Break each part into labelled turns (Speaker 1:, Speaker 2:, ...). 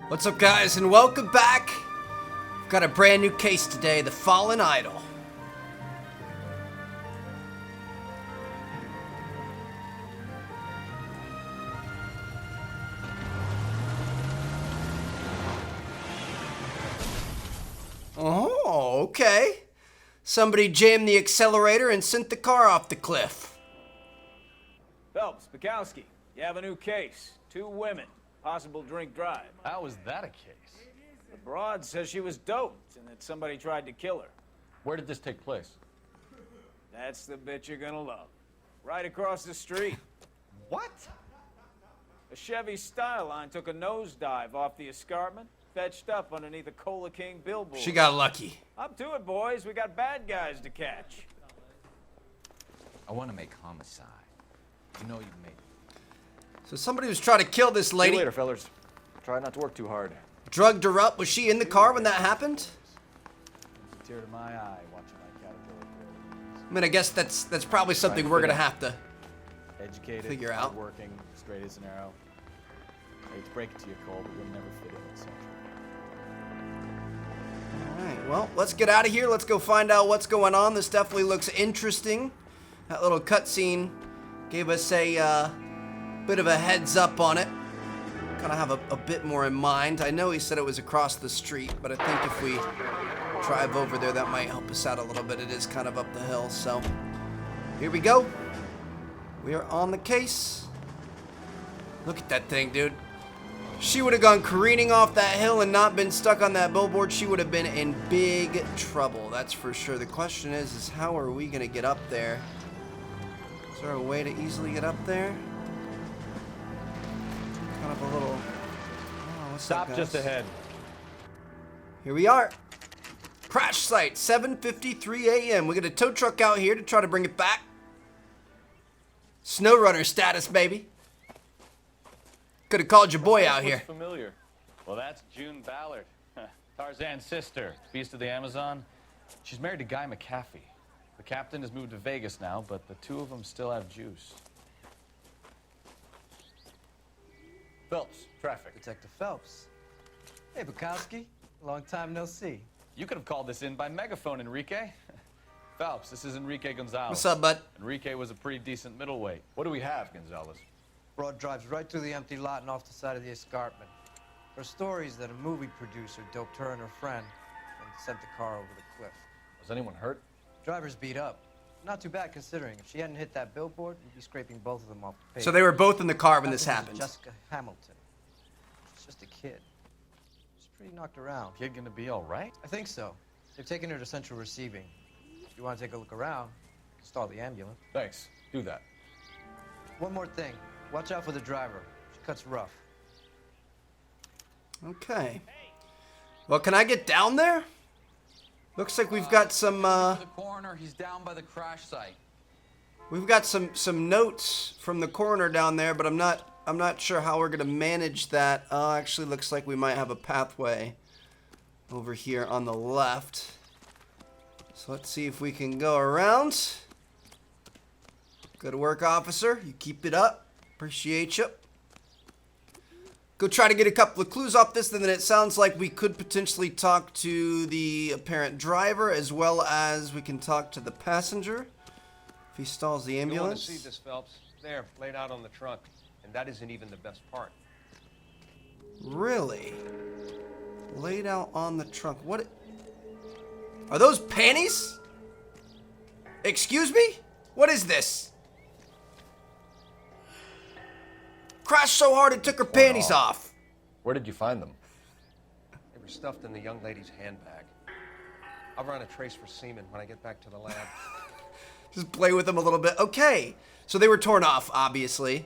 Speaker 1: What's up, guys, and welcome back. We've got a brand new case today, the Fallen Idol. Oh, okay. Somebody jammed the accelerator and sent the car off the cliff.
Speaker 2: Phelps, Bukowski, you have a new case. 2 women, possible drink drive.
Speaker 3: How was that a case?
Speaker 2: The broad says she was doped and that somebody tried to kill her.
Speaker 3: Where did this take place?
Speaker 2: That's the bit you're gonna love. Right across the street.
Speaker 3: What?
Speaker 2: A Chevy Styline took a nosedive off the escarpment, fetched up underneath a Cola King billboard.
Speaker 1: She got lucky.
Speaker 2: Up to it, boys. We got bad guys to catch.
Speaker 3: I want to make homicide. You know you've made it.
Speaker 1: So somebody was trying to kill this
Speaker 4: See
Speaker 1: lady.
Speaker 4: you later, fellers. Try not to work too hard.
Speaker 1: Drugged her up. Was she in the car when that happened?
Speaker 3: It's a tear to my eye watching my caterpillar grow.
Speaker 1: I mean, I guess that's probably something we're gonna have to
Speaker 3: Educated,
Speaker 1: figure out.
Speaker 3: working, straight as an arrow. I hate to break it to you, Cole, but you'll never fit in at Central.
Speaker 1: Alright, well, let's get out of here. Let's go find out what's going on. This definitely looks interesting. That little cutscene gave us a bit of a heads up on it. Kind of have a bit more in mind. I know he said it was across the street, but I think if we drive over there, that might help us out a little bit. It is kind of up the hill, so here we go. We are on the case. Look at that thing, dude. She would have gone careening off that hill and not been stuck on that billboard. She would have been in big trouble, that's for sure. The question is how are we gonna get up there? Is there a way to easily get up there? Kind of a little... Oh, what's
Speaker 3: Stop
Speaker 1: up,
Speaker 3: just
Speaker 1: guys?
Speaker 3: ahead.
Speaker 1: Here we are. Crash site, 7:53 a.m. We got a tow truck out here to try to bring it back. Snow runner status, baby. Could have called your boy out here.
Speaker 3: Familiar. Well, that's June Ballard, Tarzan's sister, beast of the Amazon. She's married to Guy McAfee. The captain has moved to Vegas now, but the two of them still have juice. Phelps, traffic.
Speaker 5: Detective Phelps. Hey, Bukowski. Long time no see.
Speaker 3: You could have called this in by megaphone, Enrique. Phelps, this is Enrique Gonzalez.
Speaker 1: What's up, bud?
Speaker 3: Enrique was a pretty decent middleweight. What do we have, Gonzalez?
Speaker 5: Broad drives right through the empty lot and off the side of the escarpment. Her story is that a movie producer doped her and her friend and sent the car over the cliff.
Speaker 3: Was anyone hurt?
Speaker 5: Driver's beat up. Not too bad considering. If she hadn't hit that billboard, we'd be scraping both of them off the pavement.
Speaker 1: So they were both in the car when this
Speaker 5: Passenger
Speaker 1: happened.
Speaker 5: is Jessica Hamilton. She's just a kid. She's pretty knocked around.
Speaker 3: Kid gonna be all right?
Speaker 5: I think so. They've taken her to central receiving. If you want to take a look around, stall the ambulance.
Speaker 3: Thanks. Do that.
Speaker 5: One more thing. Watch out for the driver. She cuts rough.
Speaker 1: Okay. Well, can I get down there? Looks like we've got some,
Speaker 6: The coroner, he's down by the crash site.
Speaker 1: we've got some notes from the coroner down there, but I'm not sure how we're gonna manage that. Actually, looks like we might have a pathway over here on the left. So let's see if we can go around. Good work, officer. You keep it up. Appreciate you. Go try to get a couple of clues off this, and then it sounds like we could potentially talk to the apparent driver, as well as we can talk to the passenger if he stalls the
Speaker 7: You want to
Speaker 1: ambulance.
Speaker 7: see this, Phelps? There, laid out on the trunk. And that isn't even the best part.
Speaker 1: Really? Laid out on the trunk. What? Are those panties? Excuse me? What is this? Crashed so hard it took her panties off.
Speaker 3: Where did you find them?
Speaker 7: They were stuffed in the young lady's handbag. I'll run a trace for semen when I get back to the lab.
Speaker 1: Just play with them a little bit. Okay, so they were torn off, obviously.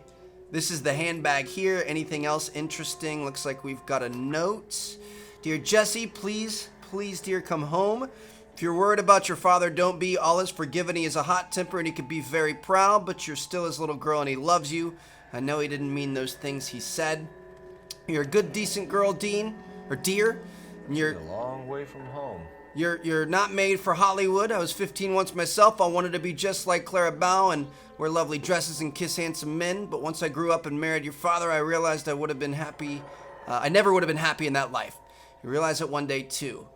Speaker 1: This is the handbag here. Anything else interesting? Looks like we've got a note. Dear Jesse, please, dear, come home. If you're worried about your father, don't be. All is forgiven. He has a hot temper and he can be very proud, but you're still his little girl and he loves you. I know he didn't mean those things he said. You're a good, decent girl, Dean, or dear. And you're
Speaker 4: A long way from home.
Speaker 1: You're not made for Hollywood. I was 15 once myself. I wanted to be just like Clara Bow and wear lovely dresses and kiss handsome men. But once I grew up and married your father, I realized I would have been happy I never would have been happy in that life. You realize it one day, too.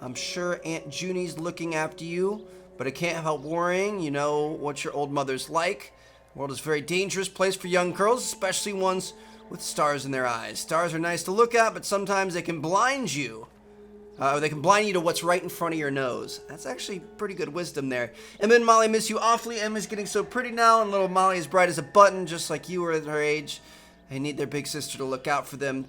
Speaker 1: I'm sure Aunt Junie's looking after you, but I can't help worrying. You know what your old mother's like. The world is a very dangerous place for young girls, especially ones with stars in their eyes. Stars are nice to look at, but sometimes they can blind you. They can blind you to what's right in front of your nose. That's actually pretty good wisdom there. And then Molly, miss you awfully. Emma's getting so pretty now, and little Molly is bright as a button, just like you were at her age. They need their big sister to look out for them.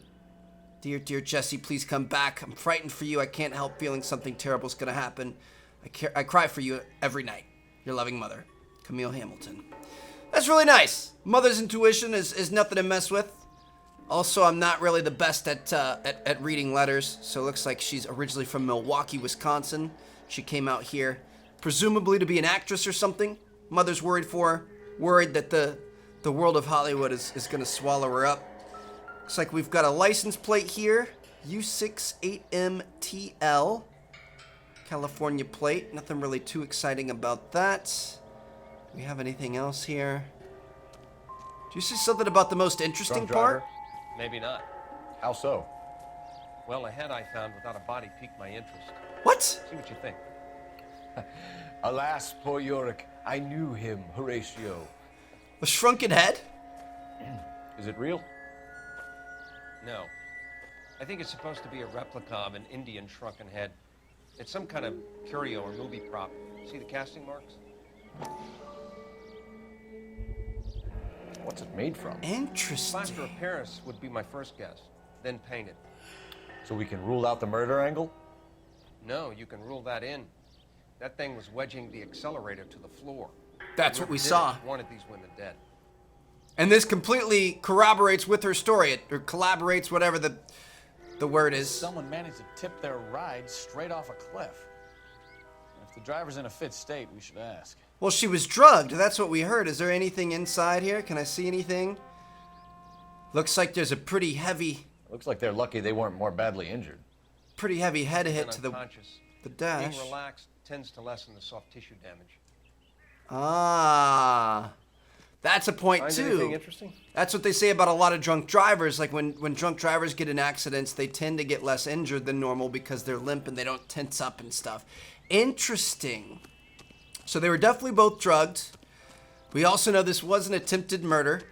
Speaker 1: Dear, dear Jessie, please come back. I'm frightened for you. I can't help feeling something terrible is going to happen. I cry for you every night. Your loving mother, Camille Hamilton. That's really nice. Mother's intuition is nothing to mess with. Also, I'm not really the best at reading letters, so it looks like she's originally from Milwaukee, Wisconsin. She came out here, presumably to be an actress or something. Mother's worried for her, worried that the world of Hollywood is going to swallow her up. Looks like we've got a license plate here, U68MTL, California plate. Nothing really too exciting about that. Do we have anything else here? Do you see something about the most interesting part?
Speaker 7: Maybe not.
Speaker 4: How so?
Speaker 7: Well, a head I found without a body piqued my interest.
Speaker 1: What?
Speaker 7: See what you think.
Speaker 4: Alas, poor Yorick. I knew him, Horatio.
Speaker 1: A shrunken head?
Speaker 4: Is it real?
Speaker 7: No. I think it's supposed to be a replica of an Indian shrunken head. It's some kind of curio or movie prop. See the casting marks?
Speaker 4: What's it made from?
Speaker 1: Interesting.
Speaker 7: Plaster of Paris would be my first guess, then painted.
Speaker 4: So we can rule out the murder angle?
Speaker 7: No, you can rule that in. That thing was wedging the accelerator to the floor.
Speaker 1: That's what
Speaker 7: Whoever
Speaker 1: we
Speaker 7: did
Speaker 1: saw.
Speaker 7: it wanted these women dead.
Speaker 1: And this completely corroborates with her story, or collaborates, whatever the word is.
Speaker 3: Someone managed to tip their ride straight off a cliff. If the driver's in a fit state, we should ask.
Speaker 1: Well, she was drugged. That's what we heard. Is there anything inside here? Can I see anything? Looks like there's a pretty heavy
Speaker 4: Looks like they're lucky they weren't more badly injured.
Speaker 1: head hit
Speaker 7: And
Speaker 1: to the
Speaker 7: unconscious.
Speaker 1: dash.
Speaker 7: Being relaxed tends to lessen the soft tissue damage.
Speaker 1: Ah. That's a point,
Speaker 7: Find
Speaker 1: too.
Speaker 7: anything interesting?
Speaker 1: That's what they say about a lot of drunk drivers. Like, when drunk drivers get in accidents, they tend to get less injured than normal because they're limp and they don't tense up and stuff. Interesting. So they were definitely both drugged. We also know this was an attempted murder.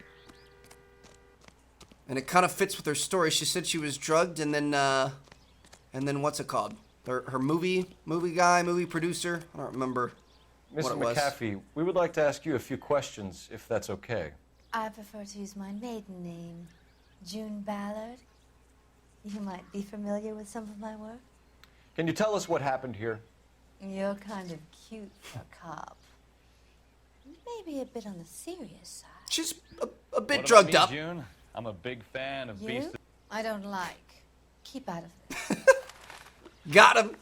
Speaker 1: And it kind of fits with her story. She said she was drugged and then what's it called? Her movie producer? I don't remember what
Speaker 4: Mrs.
Speaker 1: it was.
Speaker 4: McAfee, we would like to ask you a few questions, if that's okay.
Speaker 8: I prefer to use my maiden name, June Ballard. You might be familiar with some of my work.
Speaker 4: Can you tell us what happened here?
Speaker 8: You're kind of cute for a cop. Maybe a bit on the serious side.
Speaker 1: She's a bit
Speaker 3: What
Speaker 1: drugged
Speaker 3: about
Speaker 1: up.
Speaker 3: me, June? I'm a big fan of
Speaker 8: You?
Speaker 3: Beast.
Speaker 8: I don't like. Keep out of this.
Speaker 1: Got him.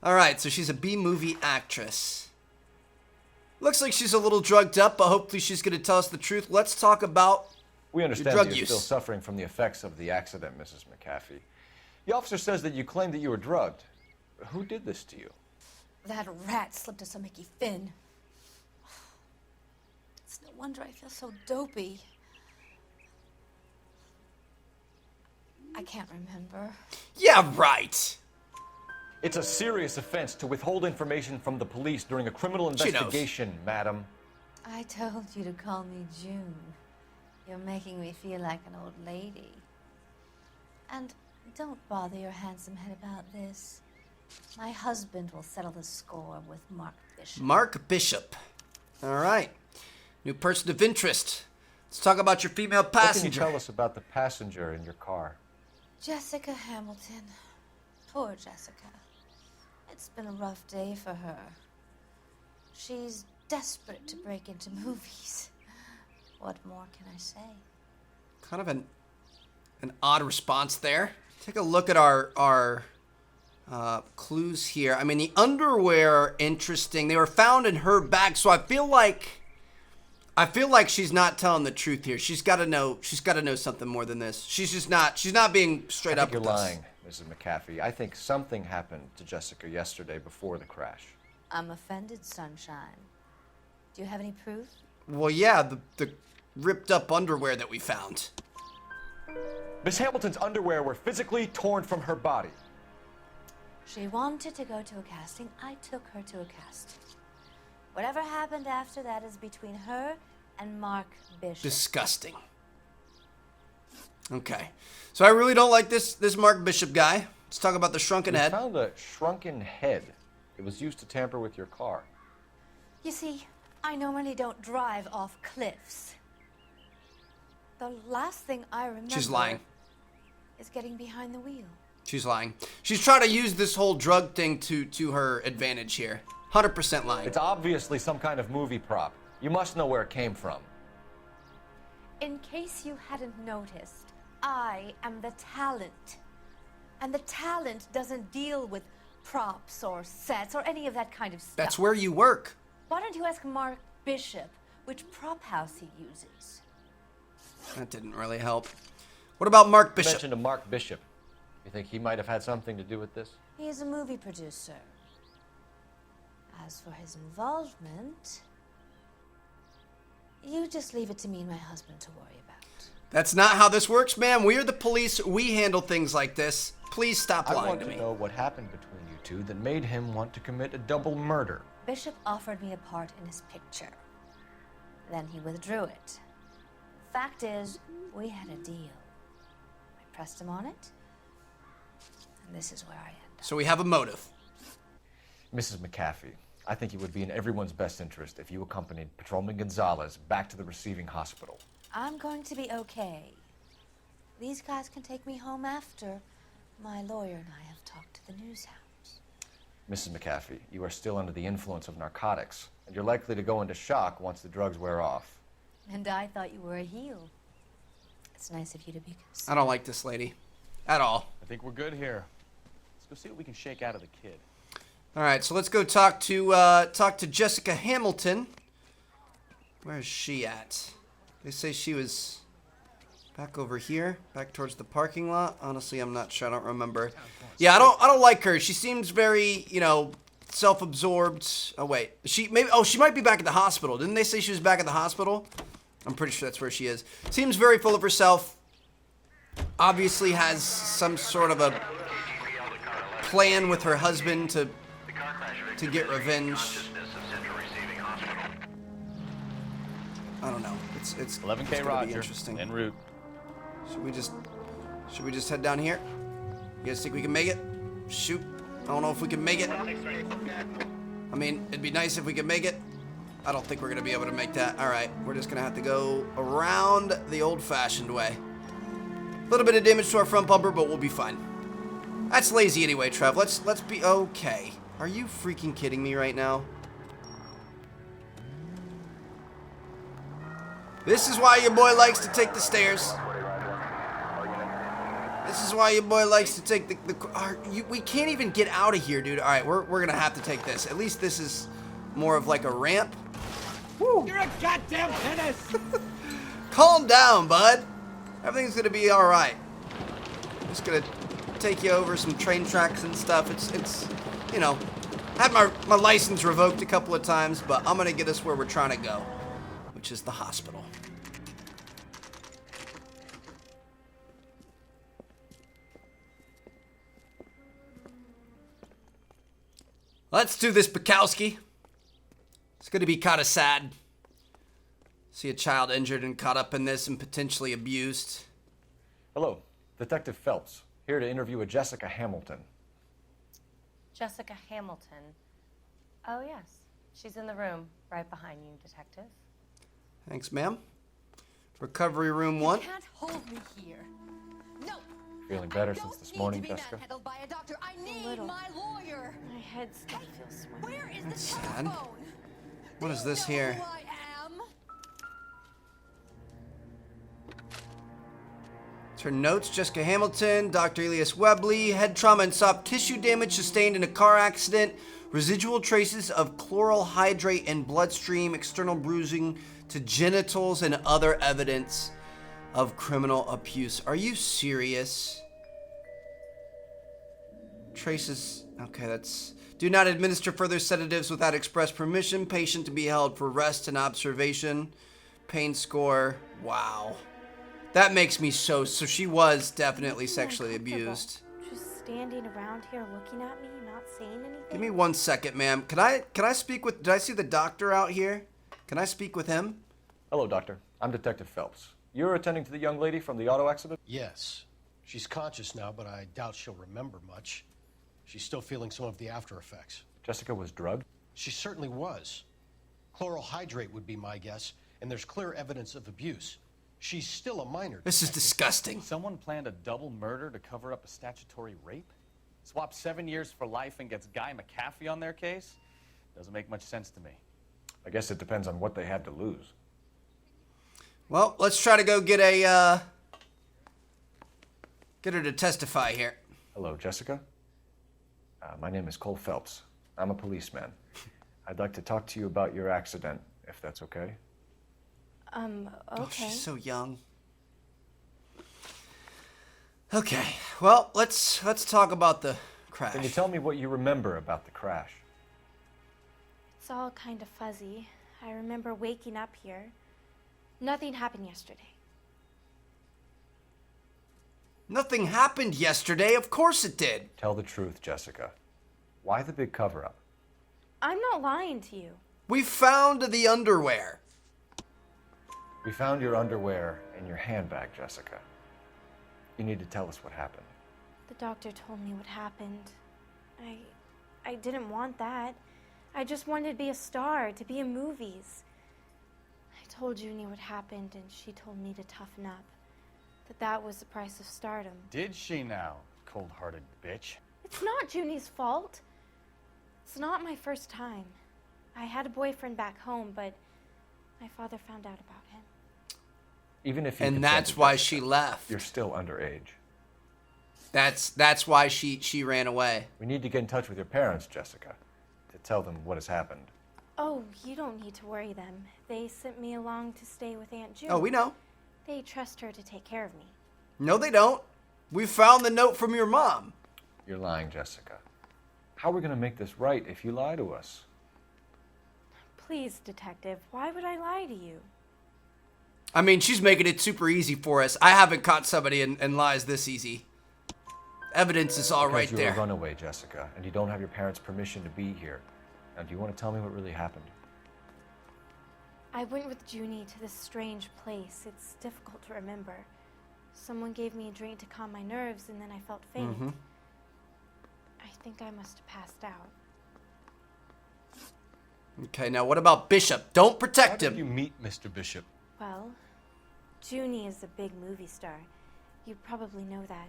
Speaker 1: All right, so she's a B-movie actress. Looks like she's a little drugged up, but hopefully she's going to tell us the truth. Let's talk about
Speaker 4: We understand
Speaker 1: drug
Speaker 4: that you're
Speaker 1: use.
Speaker 4: still suffering from the effects of the accident, Mrs. McAfee. The officer says that you claim that you were drugged. Who did this to you?
Speaker 8: That rat slipped us a Mickey Finn. It's no wonder I feel so dopey. I can't remember.
Speaker 1: Yeah, right.
Speaker 4: It's a serious offense to withhold information from the police during a criminal
Speaker 1: She knows.
Speaker 4: investigation, madam.
Speaker 8: I told you to call me June. You're making me feel like an old lady. And don't bother your handsome head about this. My husband will settle the score with Mark Bishop.
Speaker 1: Mark Bishop. All right. New person of interest. Let's talk about your female
Speaker 4: What can you
Speaker 1: passenger.
Speaker 4: tell us about the passenger in your car?
Speaker 8: Jessica Hamilton. Poor Jessica. It's been a rough day for her. She's desperate to break into movies. What more can I say?
Speaker 1: Kind of an odd response there. Take a look at our clues here. I mean, the underwear are interesting. They were found in her bag, so I feel like she's not telling the truth here. She's got to know something more than this. She's not being straight
Speaker 4: I
Speaker 1: up
Speaker 4: think
Speaker 1: with
Speaker 4: you're
Speaker 1: us.
Speaker 4: lying, Mrs. McAfee. I think something happened to Jessica yesterday before the crash.
Speaker 8: I'm offended, Sunshine. Do you have any proof?
Speaker 1: Well, yeah, the ripped up underwear that we found.
Speaker 4: Miss Hamilton's underwear were physically torn from her body.
Speaker 8: She wanted to go to a casting. I took her to a casting. Whatever happened after that is between her and Mark Bishop.
Speaker 1: Disgusting. Okay. So I really don't like this Mark Bishop guy. Let's talk about the shrunken
Speaker 4: We
Speaker 1: head.
Speaker 4: found a shrunken head. It was used to tamper with your car.
Speaker 8: You see, I normally don't drive off cliffs. The last thing I remember
Speaker 1: She's lying.
Speaker 8: is getting behind the wheel.
Speaker 1: She's lying. She's trying to use this whole drug thing to her advantage here. 100% lying.
Speaker 4: It's obviously some kind of movie prop. You must know where it came from.
Speaker 8: In case you hadn't noticed, I am the talent. And the talent doesn't deal with props or sets or any of that kind of stuff.
Speaker 1: That's where you work.
Speaker 8: Why don't you ask Mark Bishop which prop house he uses?
Speaker 1: That didn't really help. What about Mark
Speaker 4: You
Speaker 1: Bishop?
Speaker 4: mentioned a Mark Bishop. You think he might have had something to do with this?
Speaker 8: He is a movie producer. As for his involvement, you just leave it to me and my husband to worry about.
Speaker 1: That's not how this works, ma'am. We are the police. We handle things like this. Please stop
Speaker 4: I
Speaker 1: lying
Speaker 4: want
Speaker 1: to
Speaker 4: to
Speaker 1: me.
Speaker 4: know what happened between you two that made him want to commit a double murder.
Speaker 8: Bishop offered me a part in his picture. Then he withdrew it. Fact is, we had a deal. I pressed him on it, and this is where I end up.
Speaker 1: So we have a motive.
Speaker 4: Mrs. McAfee, I think it would be in everyone's best interest if you accompanied Patrolman Gonzalez back to the receiving hospital.
Speaker 8: I'm going to be okay. These guys can take me home after my lawyer and I have talked to the news hounds.
Speaker 4: Mrs. McAfee, you are still under the influence of narcotics, and you're likely to go into shock once the drugs wear off.
Speaker 8: And I thought you were a heel. It's nice of you to be
Speaker 1: I
Speaker 8: concerned.
Speaker 1: don't like this lady. At all.
Speaker 3: I think we're good here. Let's go see what we can shake out of the kid.
Speaker 1: All right, so let's go talk to Jessica Hamilton. Where is she at? They say she was back over here, back towards the parking lot. Honestly, I'm not sure. I don't remember. Yeah, I don't like her. She seems very, self-absorbed. Oh wait, she might be back at the hospital. Didn't they say she was back at the hospital? I'm pretty sure that's where she is. Seems very full of herself. Obviously has some sort of a plan with her husband to get revenge. I don't know. It's
Speaker 3: 11K
Speaker 1: it's gonna be
Speaker 3: Roger,
Speaker 1: interesting.
Speaker 3: en route.
Speaker 1: Should we just head down here? You guys think we can make it? Shoot. I don't know if we can make it. I mean, it'd be nice if we could make it. I don't think we're gonna be able to make that. All right, we're just gonna have to go around the old-fashioned way. A little bit of damage to our front bumper, but we'll be fine. That's lazy anyway, Trev. Let's be okay. Are you freaking kidding me right now? This is why your boy likes to take the stairs. This is why your boy likes to take we can't even get out of here, dude. All right, we're gonna have to take this. At least this is more of like a ramp. Woo.
Speaker 2: You're a goddamn menace!
Speaker 1: Calm down, bud. Everything's gonna be all right. Just gonna take you over some train tracks and stuff. It's had my license revoked a couple of times, but I'm gonna get us where we're trying to go, which is the hospital. Let's do this, Bukowski. It's gonna be kind of sad. See a child injured and caught up in this and potentially abused.
Speaker 4: Hello, Detective Phelps, here to interview a Jessica Hamilton.
Speaker 9: Jessica Hamilton. Oh, yes. She's in the room right behind you, Detective.
Speaker 1: Thanks, ma'am. Recovery room 1.
Speaker 10: You can't hold me here. No.
Speaker 4: Feeling better since this morning,
Speaker 10: I don't need
Speaker 4: Jessica?
Speaker 10: to be manhandled by a doctor. I need my lawyer.
Speaker 9: My head still feels sweaty.
Speaker 10: Where is
Speaker 1: That's
Speaker 10: the
Speaker 1: sad.
Speaker 10: telephone?
Speaker 1: What is this
Speaker 10: Do you know
Speaker 1: here?
Speaker 10: who I am?
Speaker 1: It's her notes. Jessica Hamilton, Dr. Elias Webley, head trauma and soft tissue damage sustained in a car accident, residual traces of chloral hydrate in bloodstream, external bruising to genitals, and other evidence of criminal abuse. Are you serious? Traces. Okay, that's. Do not administer further sedatives without express permission. Patient to be held for rest and observation. Pain score. Wow. That makes me so she was definitely
Speaker 11: Making me
Speaker 1: sexually
Speaker 11: uncomfortable.
Speaker 1: abused.
Speaker 11: Just standing around here looking at me, not saying anything.
Speaker 1: Give me 1 second, ma'am. Can I speak with, did I see the doctor out here? Can I speak with him?
Speaker 4: Hello, Doctor. I'm Detective Phelps. You're attending to the young lady from the auto accident?
Speaker 12: Yes. She's conscious now, but I doubt she'll remember much. She's still feeling some of the after effects.
Speaker 4: Jessica was drugged?
Speaker 12: She certainly was. Chloral hydrate would be my guess, and there's clear evidence of abuse. She's still a minor.
Speaker 1: This is disgusting.
Speaker 3: Someone planned a double murder to cover up a statutory rape? Swap 7 years for life and gets Guy McAfee on their case? Doesn't make much sense to me.
Speaker 4: I guess it depends on what they had to lose.
Speaker 1: Well, let's try to go get a, get her to testify here.
Speaker 4: Hello, Jessica. My name is Cole Phelps. I'm a policeman. I'd like to talk to you about your accident, if that's okay.
Speaker 11: Okay.
Speaker 1: Oh, she's so young. Okay, well, let's talk about the crash.
Speaker 4: Can you tell me what you remember about the crash?
Speaker 11: It's all kind of fuzzy. I remember waking up here. Nothing happened yesterday.
Speaker 1: Nothing happened yesterday. Of course it did.
Speaker 4: Tell the truth, Jessica. Why the big cover-up?
Speaker 11: I'm not lying to you.
Speaker 1: We found the underwear.
Speaker 4: We found your underwear in your handbag, Jessica. You need to tell us what happened.
Speaker 11: The doctor told me what happened. I didn't want that. I just wanted to be a star, to be in movies. I told Junie what happened, and she told me to toughen up. That was the price of stardom.
Speaker 3: Did she now, cold-hearted bitch?
Speaker 11: It's not Junie's fault. It's not my first time. I had a boyfriend back home, but my father found out about him.
Speaker 4: Even if you
Speaker 1: And
Speaker 4: consented,
Speaker 1: that's why
Speaker 4: Jessica,
Speaker 1: she left.
Speaker 4: You're still underage.
Speaker 1: That's why she ran away.
Speaker 4: We need to get in touch with your parents, Jessica, to tell them what has happened.
Speaker 11: Oh, you don't need to worry them. They sent me along to stay with Aunt June.
Speaker 1: Oh, we know.
Speaker 11: They trust her to take care of me.
Speaker 1: No, they don't. We found the note from your mom.
Speaker 4: You're lying, Jessica. How are we going to make this right if you lie to us?
Speaker 11: Please, detective, why would I lie to you?
Speaker 1: I mean, she's making it super easy for us. I haven't caught somebody in lies this easy. Evidence is all right
Speaker 4: Because
Speaker 1: there.
Speaker 4: you're a runaway, Jessica, and you don't have your parents' permission to be here. Now, do you want to tell me what really happened?
Speaker 11: I went with Junie to this strange place. It's difficult to remember. Someone gave me a drink to calm my nerves, and then I felt faint. I think I must have passed out.
Speaker 1: Okay, now what about Bishop? Don't protect
Speaker 12: How
Speaker 1: him.
Speaker 12: did you meet Mr. Bishop?
Speaker 11: Well, Junie is a big movie star. You probably know that.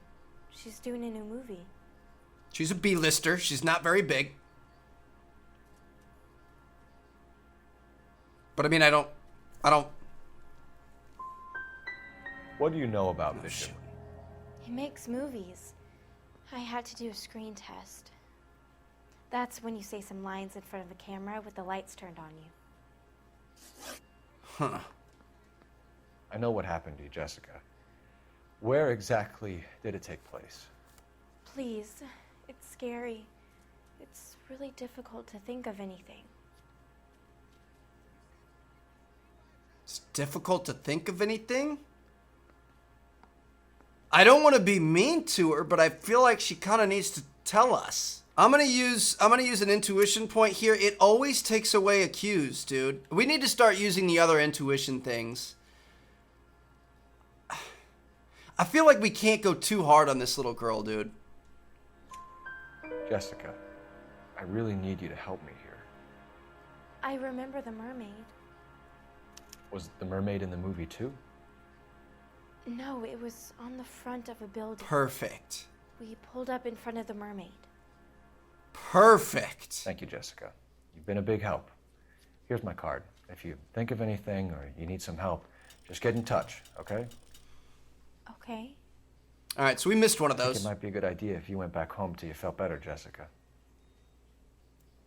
Speaker 11: She's doing a new movie.
Speaker 1: She's a B-lister. She's not very big. But I mean, I don't.
Speaker 4: What do you know about Bishop?
Speaker 11: He makes movies. I had to do a screen test. That's when you say some lines in front of the camera with the lights turned on you.
Speaker 1: Huh.
Speaker 4: I know what happened to you, Jessica. Where exactly did it take place?
Speaker 11: Please, it's scary. It's really difficult to think of anything.
Speaker 1: It's difficult to think of anything? I don't want to be mean to her, but I feel like she kind of needs to tell us. I'm gonna use an intuition point here. It always takes away a cues, dude. We need to start using the other intuition things. I feel like we can't go too hard on this little girl, dude.
Speaker 4: Jessica, I really need you to help me here.
Speaker 11: I remember the mermaid.
Speaker 4: Was the mermaid in the movie too?
Speaker 11: No, it was on the front of a building.
Speaker 1: Perfect.
Speaker 11: We pulled up in front of the mermaid.
Speaker 1: Perfect.
Speaker 4: Thank you, Jessica. You've been a big help. Here's my card. If you think of anything or you need some help, just get in touch, okay?
Speaker 11: Okay.
Speaker 1: All right, so we missed one of
Speaker 4: I think
Speaker 1: those.
Speaker 4: it might be a good idea if you went back home till you felt better, Jessica.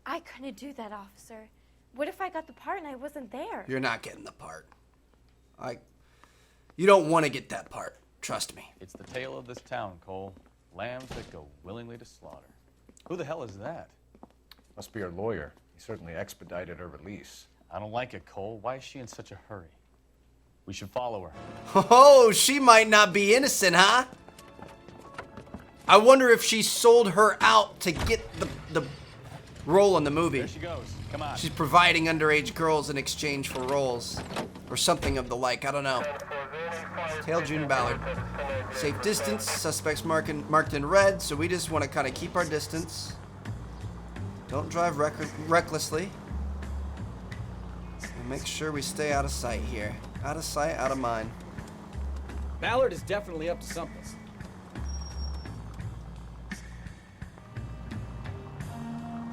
Speaker 11: I couldn't do that, officer. What if I got the part and I wasn't there?
Speaker 1: You're not getting the part. You don't want to get that part. Trust me.
Speaker 3: It's the tale of this town, Cole. Lambs that go willingly to slaughter. Who the hell is that?
Speaker 4: Must be her lawyer. He certainly expedited her release.
Speaker 3: I don't like it, Cole. Why is she in such a hurry? We should follow her.
Speaker 1: Oh, she might not be innocent, huh? I wonder if she sold her out to get the role in the movie.
Speaker 3: There she goes. Come on.
Speaker 1: She's providing underage girls in exchange for roles. Or something of the like, I don't know. Tail June Ballard. Safe distance, suspects marked in red, so we just want to kind of keep our distance. Don't drive recklessly. And make sure we stay out of sight here. Out of sight, out of mind.
Speaker 2: Ballard is definitely up to something.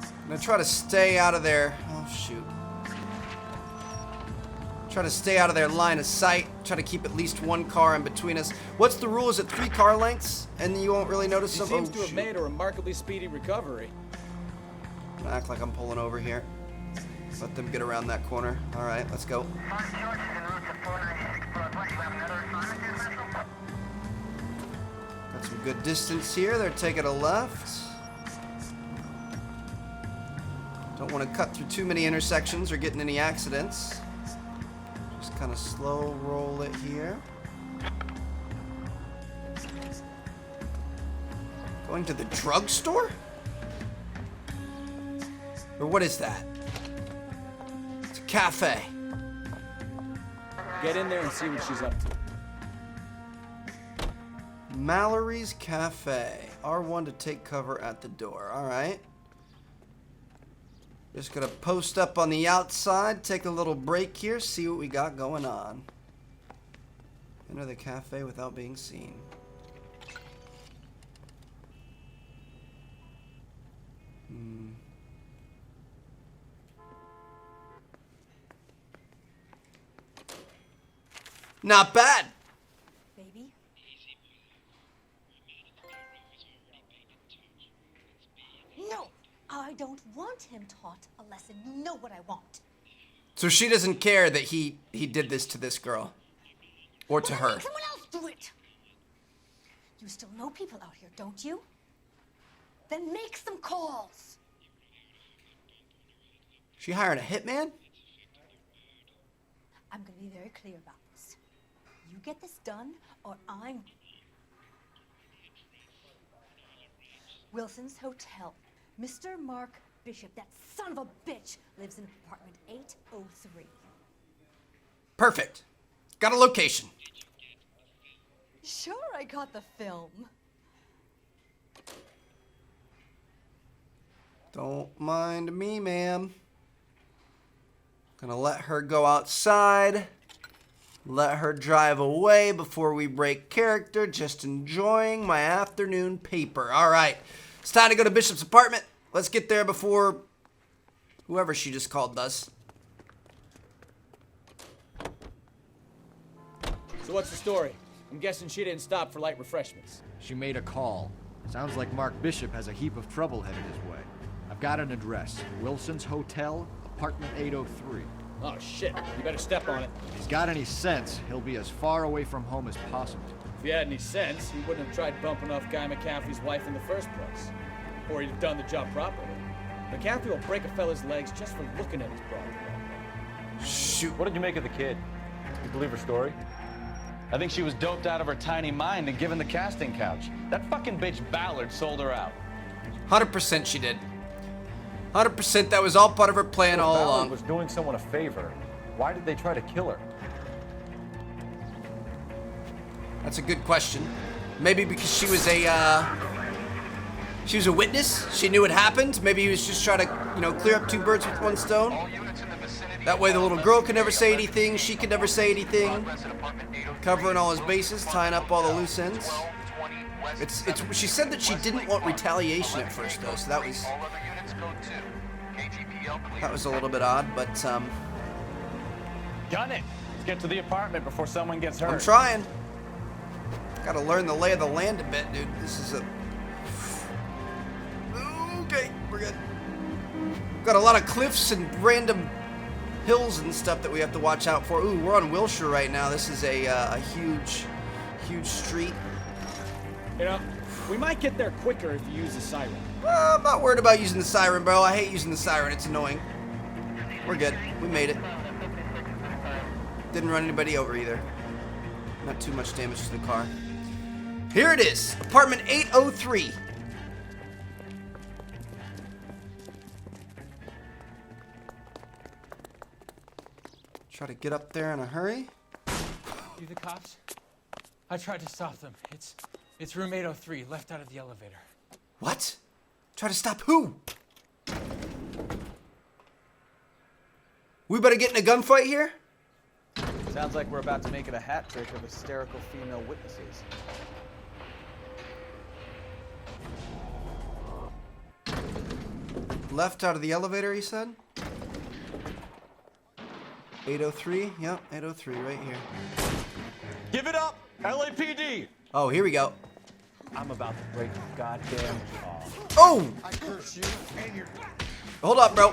Speaker 1: I'm gonna try to stay out of their... Oh, shoot. Try to stay out of their line of sight. Try to keep at least one car in between us. What's the rule? Is it 3 car lengths? And you won't really notice
Speaker 2: He
Speaker 1: something?
Speaker 2: seems to have made a remarkably speedy recovery.
Speaker 1: I'm gonna act like I'm pulling over here. Let them get around that corner. Alright, let's go. Got some good distance here. They're taking a left. Don't want to cut through too many intersections or get in any accidents. Just kind of slow roll it here. Going to the drugstore? Or what is that? It's a cafe.
Speaker 2: Get in there and see what she's up to.
Speaker 1: Mallory's Cafe. R1 to take cover at the door. Alright. Just gonna post up on the outside, take a little break here, see what we got going on. Enter the cafe without being seen. Not bad.
Speaker 10: Baby? No, I don't want him taught a lesson. You know what I want.
Speaker 1: So she doesn't care that he did this to this girl. Or to her.
Speaker 10: Make someone else do it. You still know people out here, don't you? Then make some calls.
Speaker 1: She hiring a hitman?
Speaker 10: I'm gonna be very clear about this. You get this done, or I'm... Wilson's Hotel. Mr. Mark Bishop, that son of a bitch, lives in apartment 803.
Speaker 1: Perfect. Got a location.
Speaker 10: Sure, I got the film.
Speaker 1: Don't mind me, ma'am. Gonna let her go outside. Let her drive away before we break character. Just enjoying my afternoon paper. All right. It's time to go to Bishop's apartment. Let's get there before whoever she just called does.
Speaker 2: So what's the story? I'm guessing she didn't stop for light refreshments.
Speaker 13: She made a call. Sounds like Mark Bishop has a heap of trouble headed his way. I've got an address. Wilson's Hotel, apartment 803.
Speaker 2: Oh, shit. You better step on it.
Speaker 13: If he's got any sense, he'll be as far away from home as possible.
Speaker 2: If he had any sense, he wouldn't have tried bumping off Guy McCaffrey's wife in the first place. Or he'd have done the job properly. McCaffrey will break a fella's legs just for looking at his broad.
Speaker 1: Shoot.
Speaker 3: What did you make of the kid? You believe her story? I think she was doped out of her tiny mind and given the casting couch. That fucking bitch Ballard sold her out.
Speaker 1: 100% she did. 100% that was all part of her plan all
Speaker 4: Ballard
Speaker 1: along.
Speaker 4: was doing someone a favor. Why did they try to kill her?
Speaker 1: That's a good question. Maybe because she was a witness. She knew it happened. Maybe he was just trying to, you know, clear up 2 birds with 1 stone. That way the little girl could never say anything. She could never say anything. Covering all his bases, tying up all the loose ends. She said that she didn't want retaliation at first, though, so that was a little bit odd, but
Speaker 3: Gun it! Let's get to the apartment before someone gets hurt.
Speaker 1: I'm trying. Gotta learn the lay of the land a bit, dude. This is a... Okay, we're good. Got a lot of cliffs and random hills and stuff that we have to watch out for. Ooh, we're on Wilshire right now. This is a huge street.
Speaker 2: You know, we might get there quicker if you use the siren.
Speaker 1: I'm not worried about using the siren, bro. I hate using the siren. It's annoying. We're good. We made it. Didn't run anybody over either. Not too much damage to the car. Here it is, apartment 803. Try to get up there in a hurry.
Speaker 2: You the cops? I tried to stop them. It's room 803, left out of the elevator.
Speaker 1: What? Try to stop who? We better get in a gunfight here?
Speaker 14: Sounds like we're about to make it a hat trick of hysterical female witnesses.
Speaker 1: Left out of the elevator, he said? 803? Yep, 803, right here.
Speaker 14: Give it up, LAPD!
Speaker 1: Oh, here we go.
Speaker 14: I'm about to break the goddamn jaw.
Speaker 1: Oh!
Speaker 14: I curse you and your...
Speaker 1: Hold up, bro.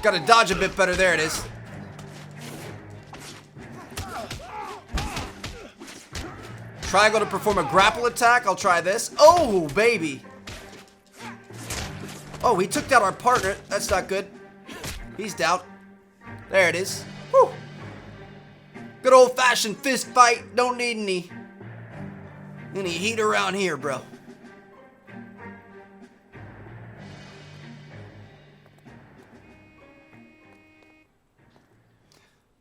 Speaker 1: Gotta dodge a bit better. There it is. Triangle to perform a grapple attack. I'll try this. Oh, baby. Oh, he took down our partner. That's not good. He's down. There it is. Woo. Good old-fashioned fist fight. Don't need any heat around here, bro.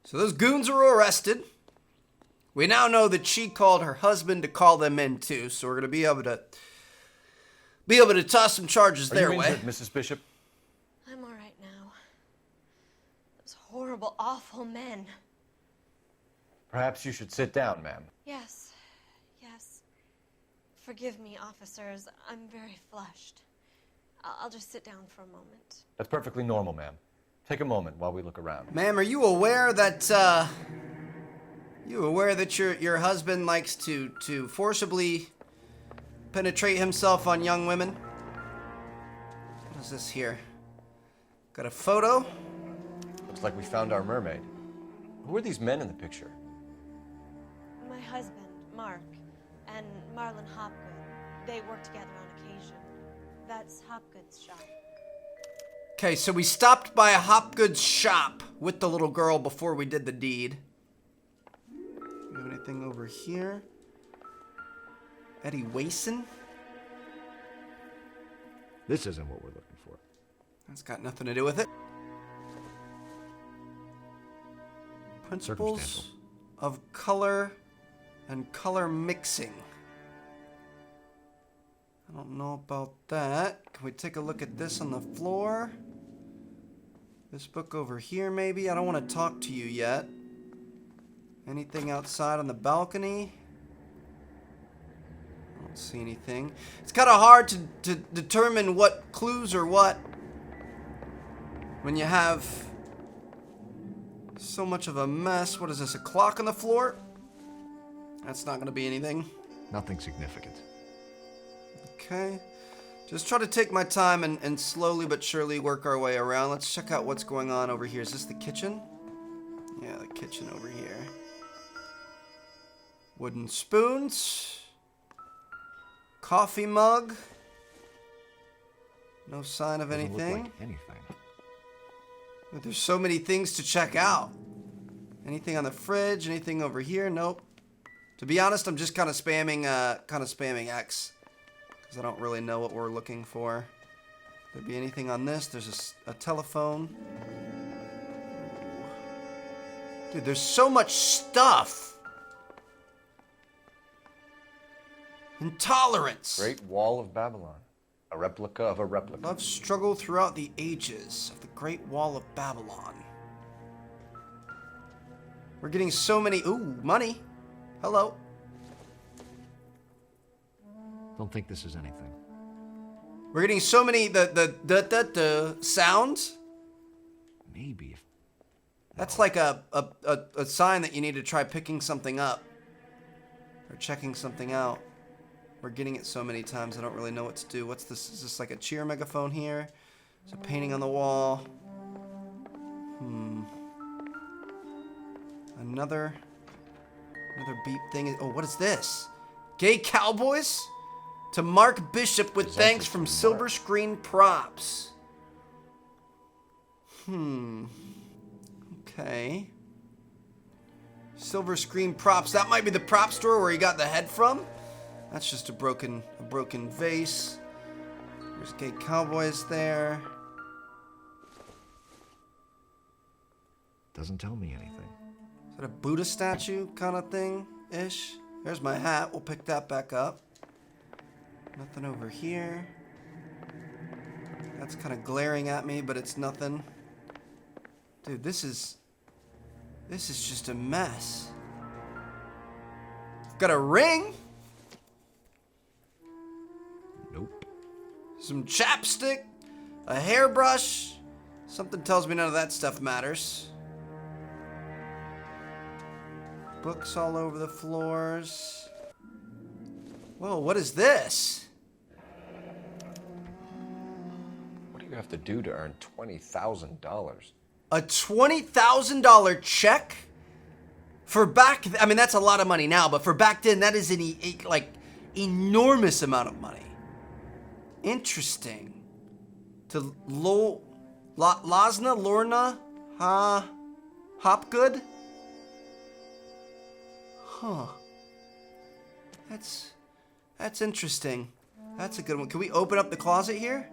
Speaker 1: So those goons were arrested. We now know that she called her husband to call them in too, so we're gonna be able to toss some charges their way.
Speaker 4: Mrs. Bishop?
Speaker 9: I'm all right now. Those horrible, awful men.
Speaker 4: Perhaps you should sit down, ma'am.
Speaker 9: Yes, yes. Forgive me, officers. I'm very flushed. I'll just sit down for a moment.
Speaker 4: That's perfectly normal, ma'am. Take a moment while we look around.
Speaker 1: Ma'am, are you aware that your husband likes to forcibly penetrate himself on young women? What is this here? Got a photo?
Speaker 4: Looks like we found our mermaid. Who are these men in the picture?
Speaker 9: My husband, Mark, and Marlon Hopgood. They work together on occasion. That's Hopgood's shop.
Speaker 1: Okay, so we stopped by a Hopgood's shop with the little girl before we did the deed. Do we have anything over here? Eddie Wason?
Speaker 13: This isn't what we're looking for.
Speaker 1: That's got nothing to do with it. Principles of color and color mixing. I don't know about that. Can we take a look at this on the floor? This book over here, maybe? I don't want to talk to you yet. Anything outside on the balcony? I don't see anything. It's kind of hard to determine what clues are what when you have so much of a mess. What is this, a clock on the floor? That's not going to be anything.
Speaker 13: Nothing significant.
Speaker 1: Okay. Just try to take my time and slowly but surely work our way around. Let's check out what's going on over here. Is this the kitchen? Yeah, the kitchen over here. Wooden spoons. Coffee mug. No sign of
Speaker 13: Doesn't
Speaker 1: anything.
Speaker 13: look like anything.
Speaker 1: But there's so many things to check out. Anything on the fridge? Anything over here? Nope. To be honest, I'm just kind of spamming X. Because I don't really know what we're looking for. There be anything on this? There's a telephone. Dude, there's so much stuff. Intolerance.
Speaker 4: Great Wall of Babylon. A replica of a replica.
Speaker 1: Love struggle throughout the ages of the Great Wall of Babylon. We're getting so many... Ooh, money. Hello.
Speaker 13: Don't think this is anything.
Speaker 1: We're getting so many the sounds.
Speaker 13: Maybe.
Speaker 1: That's like a sign that you need to try picking something up or checking something out. We're getting it so many times I don't really know what to do. What's this? Is this like a cheer megaphone here? There's a painting on the wall. Another beep thing. Oh, what is this? Gay Cowboys? To Mark Bishop with thanks from Silver Screen Props. Okay. Silver screen props. That might be the prop store where he got the head from. That's just a broken vase. There's gay cowboys there.
Speaker 4: Doesn't tell me anything.
Speaker 1: Is that a Buddha statue kind of thing-ish? There's my hat. We'll pick that back up. Nothing over here. That's kind of glaring at me, but it's nothing. Dude, this is just a mess. Got a ring?
Speaker 4: Nope.
Speaker 1: Some chapstick? A hairbrush? Something tells me none of that stuff matters. Books all over the floors. Whoa, what is this?
Speaker 4: What do you have to do to earn $20,000?
Speaker 1: A $20,000 check? For back, I mean, that's a lot of money now, but for back then, that is an enormous amount of money. Interesting. To Lorna Hopgood? Huh. That's interesting. That's a good one. Can we open up the closet here?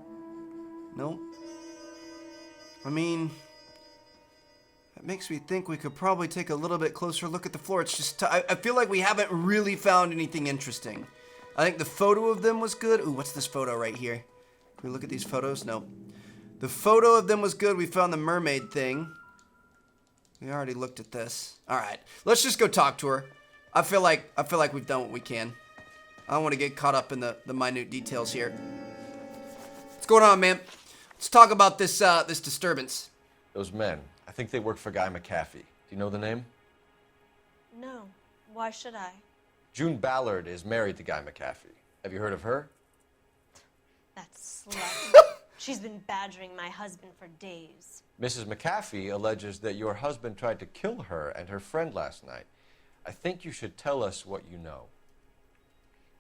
Speaker 1: Nope. I mean, that makes me think we could probably take a little bit closer look at the floor. It's just, I feel like we haven't really found anything interesting. I think the photo of them was good. Ooh, what's this photo right here? Can we look at these photos? No. The photo of them was good. We found the mermaid thing. We already looked at this. All right, let's just go talk to her. I feel like we've done what we can. I don't want to get caught up in the minute details here. What's going on, man? Let's talk about this this disturbance.
Speaker 4: Those men, I think they work for Guy McAfee. Do you know the name?
Speaker 9: No. Why should I?
Speaker 4: June Ballard is married to Guy McAfee. Have you heard of her?
Speaker 9: That slut. She's been badgering my husband for days.
Speaker 4: Mrs. McAfee alleges that your husband tried to kill her and her friend last night. I think you should tell us what you know.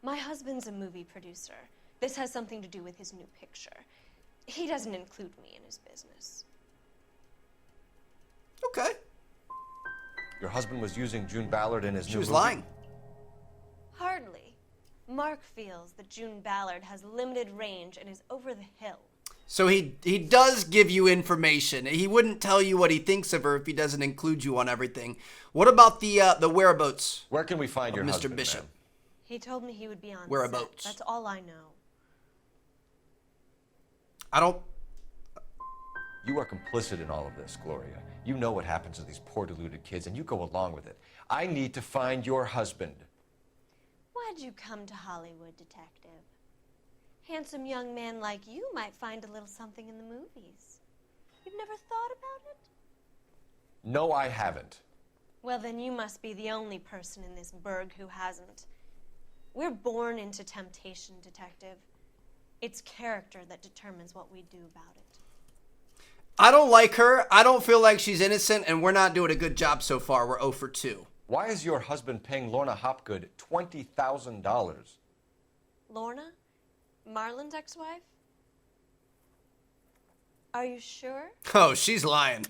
Speaker 9: My husband's a movie producer. This has something to do with his new picture. He doesn't include me in his business.
Speaker 1: Okay.
Speaker 4: Your husband was using June Ballard in his new movie?
Speaker 1: She was lying.
Speaker 9: Hardly. Mark feels that June Ballard has limited range and is over the hill.
Speaker 1: So he does give you information. He wouldn't tell you what he thinks of her if he doesn't include you on everything. What about the whereabouts?
Speaker 4: Where can we find your
Speaker 1: Mr.
Speaker 4: husband,
Speaker 1: Bishop?
Speaker 4: ma'am?
Speaker 9: He told me he would be on
Speaker 1: Whereabouts?
Speaker 9: set. That's all I know.
Speaker 1: I don't...
Speaker 4: You are complicit in all of this, Gloria. You know what happens to these poor deluded kids, and you go along with it. I need to find your husband.
Speaker 9: Why'd you come to Hollywood, detective? Handsome young man like you might find a little something in the movies. You've never thought about it?
Speaker 4: No, I haven't.
Speaker 9: Well, then you must be the only person in this burg who hasn't. We're born into temptation, detective. It's character that determines what we do about it.
Speaker 1: I don't like her. I don't feel like she's innocent, and we're not doing a good job so far. We're 0 for 2.
Speaker 4: Why is your husband paying Lorna Hopgood $20,000?
Speaker 9: Lorna? Marlon's ex-wife? Are you sure?
Speaker 1: Oh, she's lying.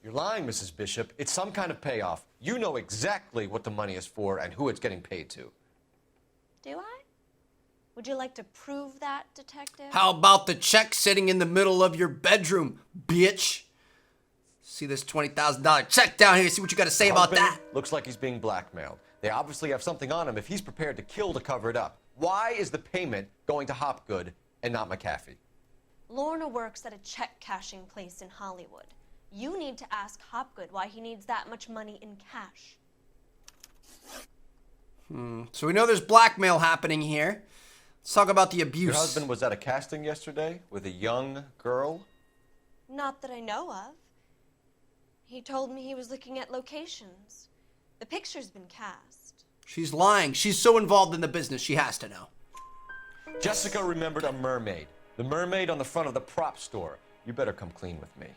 Speaker 4: You're lying, Mrs. Bishop. It's some kind of payoff. You know exactly what the money is for and who it's getting paid to.
Speaker 9: Do I? Would you like to prove that, detective?
Speaker 1: How about the check sitting in the middle of your bedroom, bitch? See this $20,000 check down here. See what you got to say about that.
Speaker 4: Looks like he's being blackmailed. They obviously have something on him if he's prepared to kill to cover it up. Why is the payment going to Hopgood and not McAfee?
Speaker 9: Lorna works at a check-cashing place in Hollywood. You need to ask Hopgood why he needs that much money in cash.
Speaker 1: So we know there's blackmail happening here. Let's talk about the abuse.
Speaker 4: Your husband was at a casting yesterday with a young girl?
Speaker 9: Not that I know of. He told me he was looking at locations. The picture's been cast.
Speaker 1: She's lying. She's so involved in the business, she has to know.
Speaker 4: Jessica remembered a mermaid. The mermaid on the front of the prop store. You better come clean with me.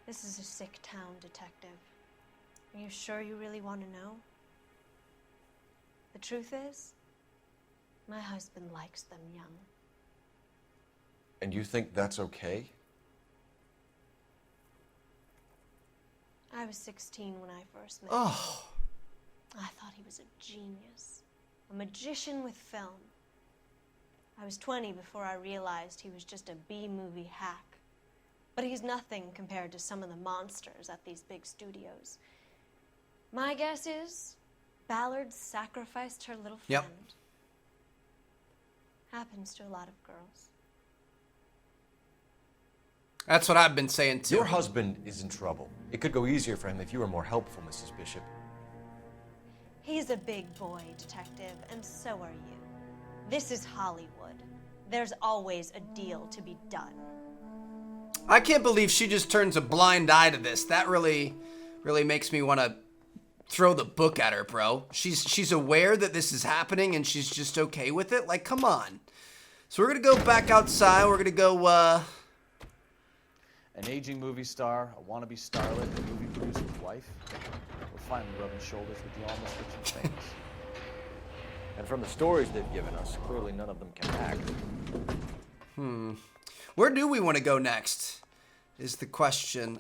Speaker 9: This is a sick town, detective. Are you sure you really want to know? The truth is, my husband likes them young.
Speaker 4: And you think that's okay?
Speaker 9: I was 16 when I first met
Speaker 1: Oh.
Speaker 9: him. I thought he was a genius, a magician with film. I was 20 before I realized he was just a B-movie hack. But he's nothing compared to some of the monsters at these big studios. My guess is Ballard sacrificed her little friend.
Speaker 1: Yep.
Speaker 9: Happens to a lot of girls.
Speaker 1: That's what I've been saying too.
Speaker 4: Your husband is in trouble. It could go easier for him if you were more helpful, Mrs. Bishop.
Speaker 9: He's a big boy, detective, and so are you. This is Hollywood. There's always a deal to be done.
Speaker 1: I can't believe she just turns a blind eye to this. That really makes me want to throw the book at her, bro. She's aware that this is happening and she's just okay with it. Like, come on. So we're gonna go back outside. We're gonna go.
Speaker 14: An aging movie star, a wannabe starlet, a movie producer's wife. We're finally rubbing shoulders with the almost rich and famous.
Speaker 4: And from the stories they've given us, clearly none of them can act.
Speaker 1: Where do we want to go next? Is the question.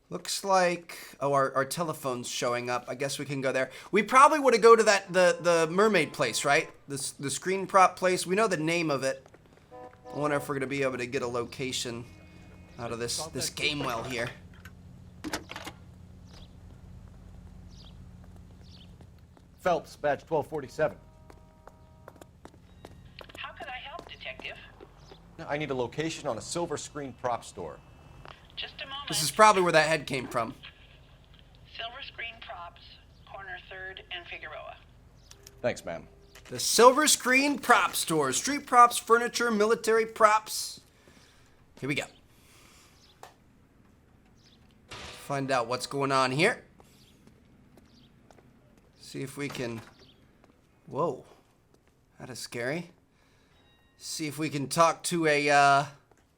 Speaker 1: Looks like our telephone's showing up. I guess we can go there. We probably would have go to that the mermaid place, right? The screen prop place. We know the name of it. I wonder if we're gonna be able to get a location out of this game well here.
Speaker 4: Phelps, badge 1247.
Speaker 15: How can I help, Detective?
Speaker 4: I need a location on a silver screen prop store.
Speaker 15: Just a moment.
Speaker 1: This is probably where that head came from.
Speaker 15: Silver Screen Props, corner 3rd and Figueroa.
Speaker 14: Thanks, ma'am.
Speaker 1: The Silver Screen Prop Store. Street props, furniture, military props. Here we go. Find out what's going on here. See if we can... Whoa. That is scary. See if we can talk to a...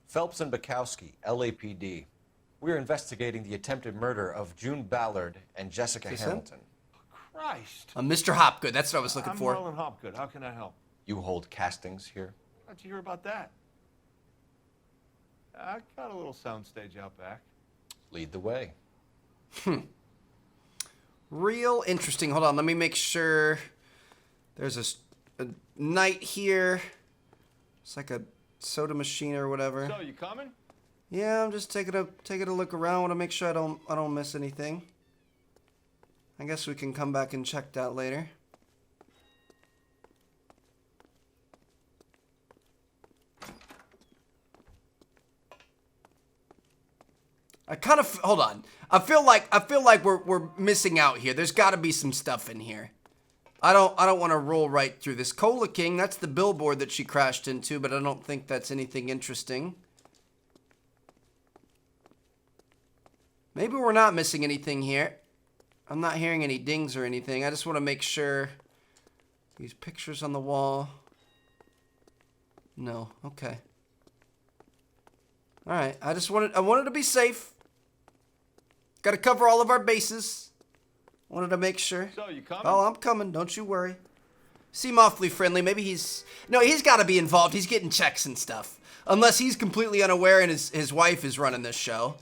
Speaker 4: Phelps and Bukowski, LAPD. We're investigating the attempted murder of June Ballard and Jessica Hamilton.
Speaker 16: Christ.
Speaker 1: Mr. Hopgood, that's what I was looking for.
Speaker 16: I'm Marlon Hopgood. How can I help?
Speaker 4: You hold castings here?
Speaker 16: How'd you hear about that? I got a little soundstage out back.
Speaker 4: Lead the way.
Speaker 1: Real interesting. Hold on, let me make sure. There's a night here. It's like a soda machine or whatever.
Speaker 16: So, you coming?
Speaker 1: Yeah, I'm just taking a look around. Want to make sure I don't miss anything. I guess we can come back and check that later. I kind of hold on. I feel like we're missing out here. There's got to be some stuff in here. I don't want to roll right through this. Cola King, that's the billboard that she crashed into, but I don't think that's anything interesting. Maybe we're not missing anything here. I'm not hearing any dings or anything. I just want to make sure. These pictures on the wall. No. Okay. All right. I wanted to be safe. Got to cover all of our bases. Wanted to make sure.
Speaker 16: So, you coming?
Speaker 1: Oh, I'm coming. Don't you worry. Seem awfully friendly. Maybe he's got to be involved. He's getting checks and stuff. Unless he's completely unaware and his wife is running this show.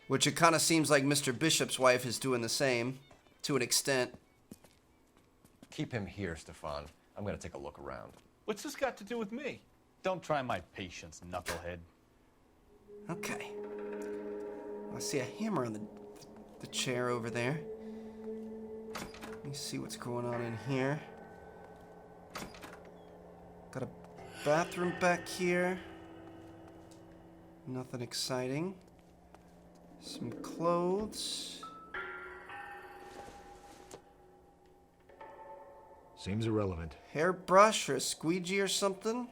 Speaker 1: Which it kind of seems like Mr. Bishop's wife is doing the same, to an extent.
Speaker 4: Keep him here, Stefan. I'm going to take a look around.
Speaker 16: What's this got to do with me?
Speaker 3: Don't try my patience, knucklehead.
Speaker 1: Okay. I see a hammer on the chair over there. Let me see what's going on in here. Got a bathroom back here. Nothing exciting. Some clothes.
Speaker 13: Seems irrelevant.
Speaker 1: Hairbrush or a squeegee or something.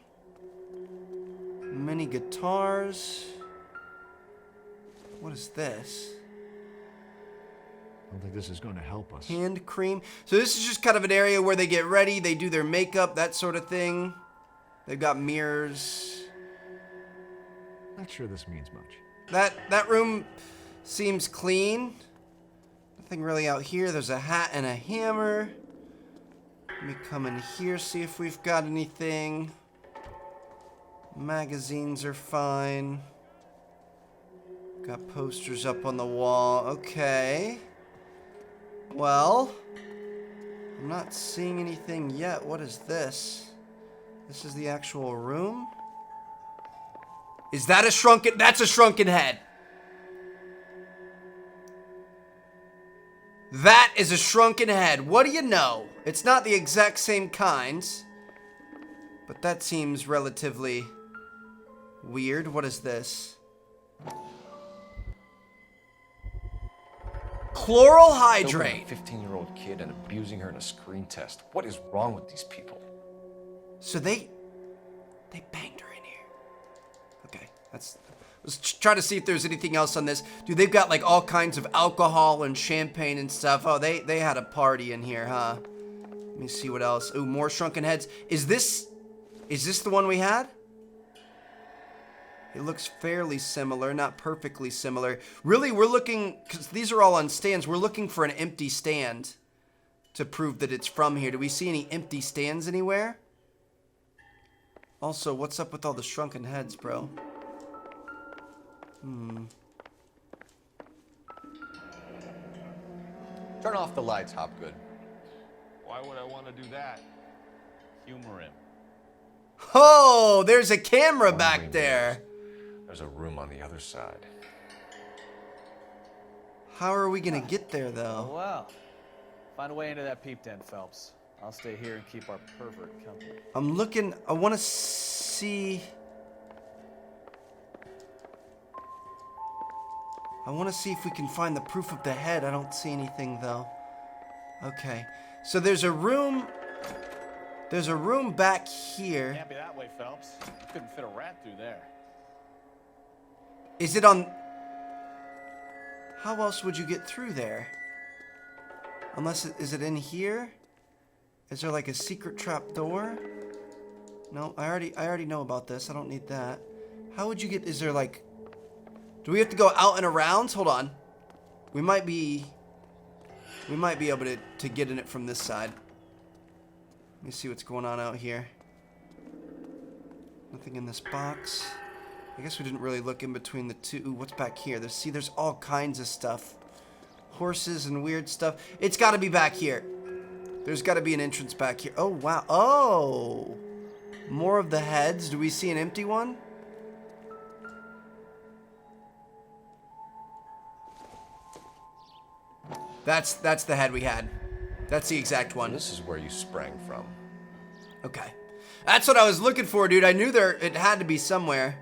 Speaker 1: Many guitars. What is this?
Speaker 13: I don't think this is going to help us.
Speaker 1: Hand cream. So this is just kind of an area where they get ready, they do their makeup, that sort of thing. They've got mirrors.
Speaker 13: Not sure this means much.
Speaker 1: That room seems clean. Nothing really out here. There's a hat and a hammer. Let me come in here, see if we've got anything. Magazines are fine. Got posters up on the wall. Okay. Well, I'm not seeing anything yet. What is this? This is the actual room? Is that a shrunken? That's a shrunken head. That is a shrunken head. What do you know? It's not the exact same kinds, but that seems relatively weird. What is this? Chloral hydrate.
Speaker 4: A 15-year-old kid and abusing her in a screen test. What is wrong with these people?
Speaker 1: So they banged her in here. Okay, let's try to see if there's anything else on this. Dude, they've got like all kinds of alcohol and champagne and stuff. Oh, they had a party in here, huh? Let me see what else. Ooh, more shrunken heads. Is this the one we had? It looks fairly similar, not perfectly similar. Really, we're looking, because these are all on stands, we're looking for an empty stand to prove that it's from here. Do we see any empty stands anywhere? Also, what's up with all the shrunken heads, bro?
Speaker 13: Turn off the lights, Hopgood.
Speaker 16: Why would I want to do that?
Speaker 3: Humor him.
Speaker 1: Oh, there's a camera back there.
Speaker 4: There's a room on the other side.
Speaker 1: How are we gonna get there, though?
Speaker 14: Well, find a way into that peep den, Phelps. I'll stay here and keep our pervert company.
Speaker 1: I'm looking, I want to see... I want to see if we can find the proof of the head. I don't see anything, though. Okay. So there's a room... There's a room back here.
Speaker 3: Can't be that way, Phelps. You couldn't fit a rat through there.
Speaker 1: Is it on... How else would you get through there? Unless, is it in here? Is there like a secret trap door? No, I already know about this. I don't need that. How would you get, is there like... Do we have to go out and around? Hold on. We might be able to get in it from this side. Let me see what's going on out here. Nothing in this box. I guess we didn't really look in between the two. Ooh, what's back here? There's all kinds of stuff. Horses and weird stuff. It's got to be back here. There's got to be an entrance back here. Oh, wow. Oh! More of the heads. Do we see an empty one? That's the head we had. That's the exact one.
Speaker 4: This is where you sprang from.
Speaker 1: Okay. That's what I was looking for, dude. I knew it had to be somewhere.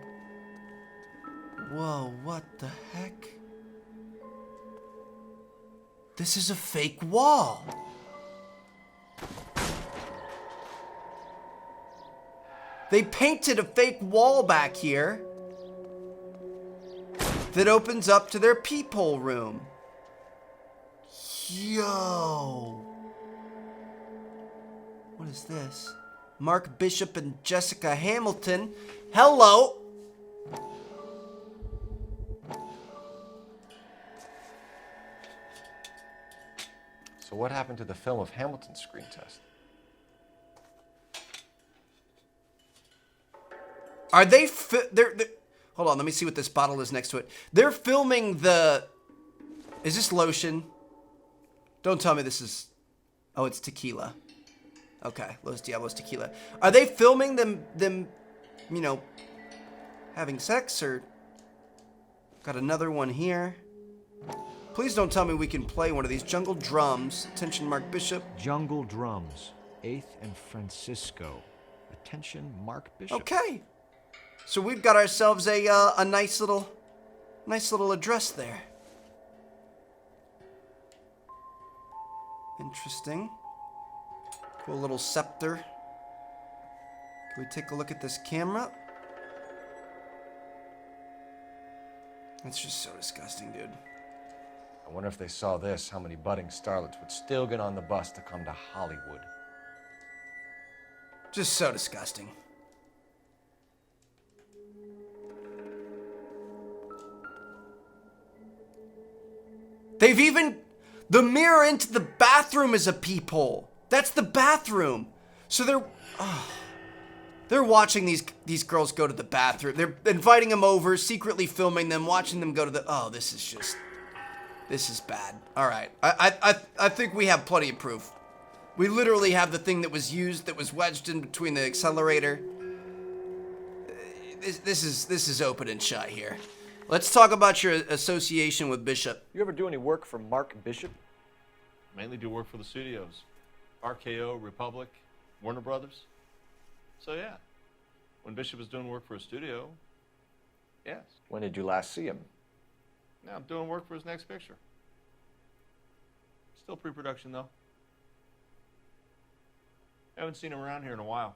Speaker 1: Whoa, what the heck? This is a fake wall. They painted a fake wall back here that opens up to their peephole room. Yo. What is this? Mark Bishop and Jessica Hamilton. Hello.
Speaker 4: So what happened to the film of Hamilton's screen test?
Speaker 1: Are they they're hold on, let me see what this bottle is next to it. They're filming the... Is this lotion? Don't tell me this is... Oh, it's tequila. Okay, Los Diablos tequila. Are they filming them, you know, having sex, or... Got another one here. Please don't tell me we can play one of these. Jungle Drums. Attention, Mark Bishop.
Speaker 13: Jungle Drums, 8th and Francisco. Attention, Mark Bishop.
Speaker 1: Okay. So we've got ourselves a nice little address there. Interesting. Cool little scepter. Can we take a look at this camera? That's just so disgusting, dude.
Speaker 4: I wonder if they saw this, how many budding starlets would still get on the bus to come to Hollywood.
Speaker 1: Just so disgusting. They've even... The mirror into the bathroom is a peephole. That's the bathroom. So they're... Oh. They're watching these girls go to the bathroom. They're inviting them over, secretly filming them, watching them go to the... Oh, this is bad. All right. I think we have plenty of proof. We literally have the thing that was used, that was wedged in between the accelerator. This is open and shut here. Let's talk about your association with Bishop.
Speaker 4: You ever do any work for Mark Bishop?
Speaker 16: Mainly do work for the studios. RKO, Republic, Warner Brothers. So yeah, when Bishop is doing work for a studio, yes.
Speaker 4: When did you last see him?
Speaker 16: Now I'm doing work for his next picture. Still pre-production though. Haven't seen him around here in a while.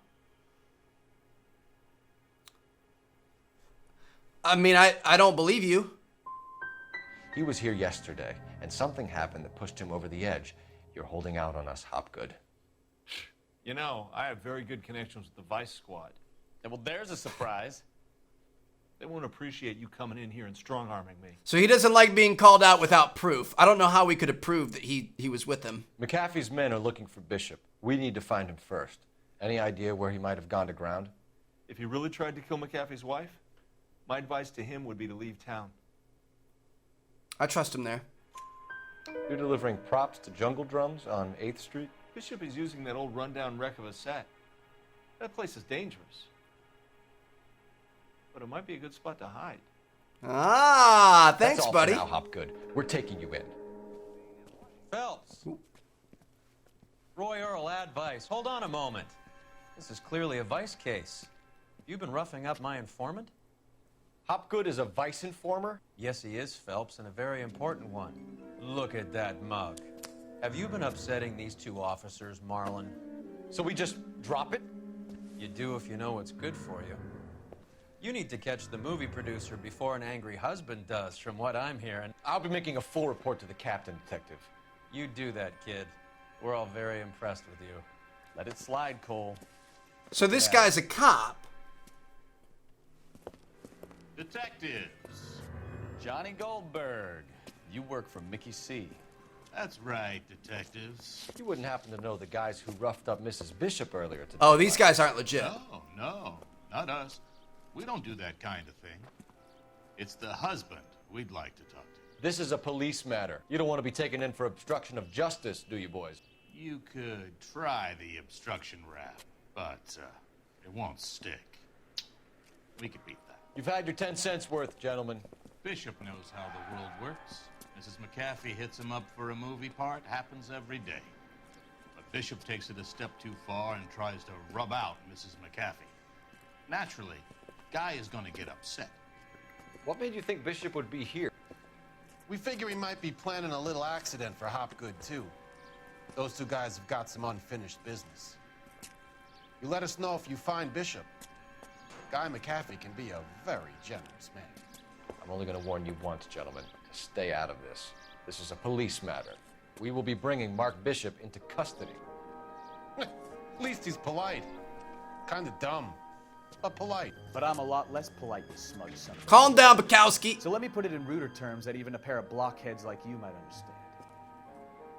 Speaker 1: I mean, I don't believe you.
Speaker 4: He was here yesterday, and something happened that pushed him over the edge. You're holding out on us, Hopgood.
Speaker 16: You know, I have very good connections with the Vice Squad.
Speaker 3: Well, there's a surprise.
Speaker 16: They won't appreciate you coming in here and strong-arming me.
Speaker 1: So he doesn't like being called out without proof. I don't know how we could have proved that he was with them.
Speaker 4: McAfee's men are looking for Bishop. We need to find him first. Any idea where he might have gone to ground?
Speaker 16: If he really tried to kill McAfee's wife, my advice to him would be to leave town.
Speaker 1: I trust him there.
Speaker 4: You're delivering props to Jungle Drums on 8th Street?
Speaker 16: Bishop is using that old rundown wreck of a set. That place is dangerous. But it might be a good spot to hide.
Speaker 1: Ah, thanks,
Speaker 4: That's all
Speaker 1: buddy.
Speaker 4: For now, Hopgood. We're taking you in.
Speaker 5: Phelps. Roy Earl, advice. Hold on a moment. This is clearly a vice case. You've been roughing up my informant?
Speaker 4: Hopgood is a vice informer?
Speaker 5: Yes, he is, Phelps, and a very important one. Look at that mug. Have you been upsetting these two officers, Marlon?
Speaker 4: So we just drop it?
Speaker 5: You do if you know what's good for you. You need to catch the movie producer before an angry husband does, from what I'm hearing.
Speaker 4: I'll be making a full report to the captain, Detective.
Speaker 5: You do that, kid. We're all very impressed with you.
Speaker 3: Let it slide, Cole.
Speaker 1: So this guy's a cop.
Speaker 17: Detectives.
Speaker 3: Johnny Goldberg. You work for Mickey C.
Speaker 17: That's right, detectives.
Speaker 4: You wouldn't happen to know the guys who roughed up Mrs. Bishop earlier today?
Speaker 1: Oh, these guys aren't legit.
Speaker 17: No, not us. We don't do that kind of thing. It's the husband we'd like to talk to.
Speaker 4: This is a police matter. You don't want to be taken in for obstruction of justice, do you, boys?
Speaker 17: You could try the obstruction rap, but it won't stick. We could beat that.
Speaker 4: You've had your 10 cents worth, gentlemen.
Speaker 17: Bishop knows how the world works. Mrs. McAfee hits him up for a movie part. Happens every day. But Bishop takes it a step too far and tries to rub out Mrs. McAfee. Naturally, Guy is going to get upset.
Speaker 4: What made you think Bishop would be here?
Speaker 12: We figure he might be planning a little accident for Hopgood, too. Those two guys have got some unfinished business. You let us know if you find Bishop. Guy McAfee can be a very generous man.
Speaker 4: I'm only going to warn you once, gentlemen, to stay out of this. This is a police matter. We will be bringing Mark Bishop into custody.
Speaker 12: At least he's polite. Kind of dumb, but polite.
Speaker 14: But I'm a lot less polite, you smug son of a...
Speaker 1: Calm down, Bukowski.
Speaker 14: So let me put it in ruder terms that even a pair of blockheads like you might understand.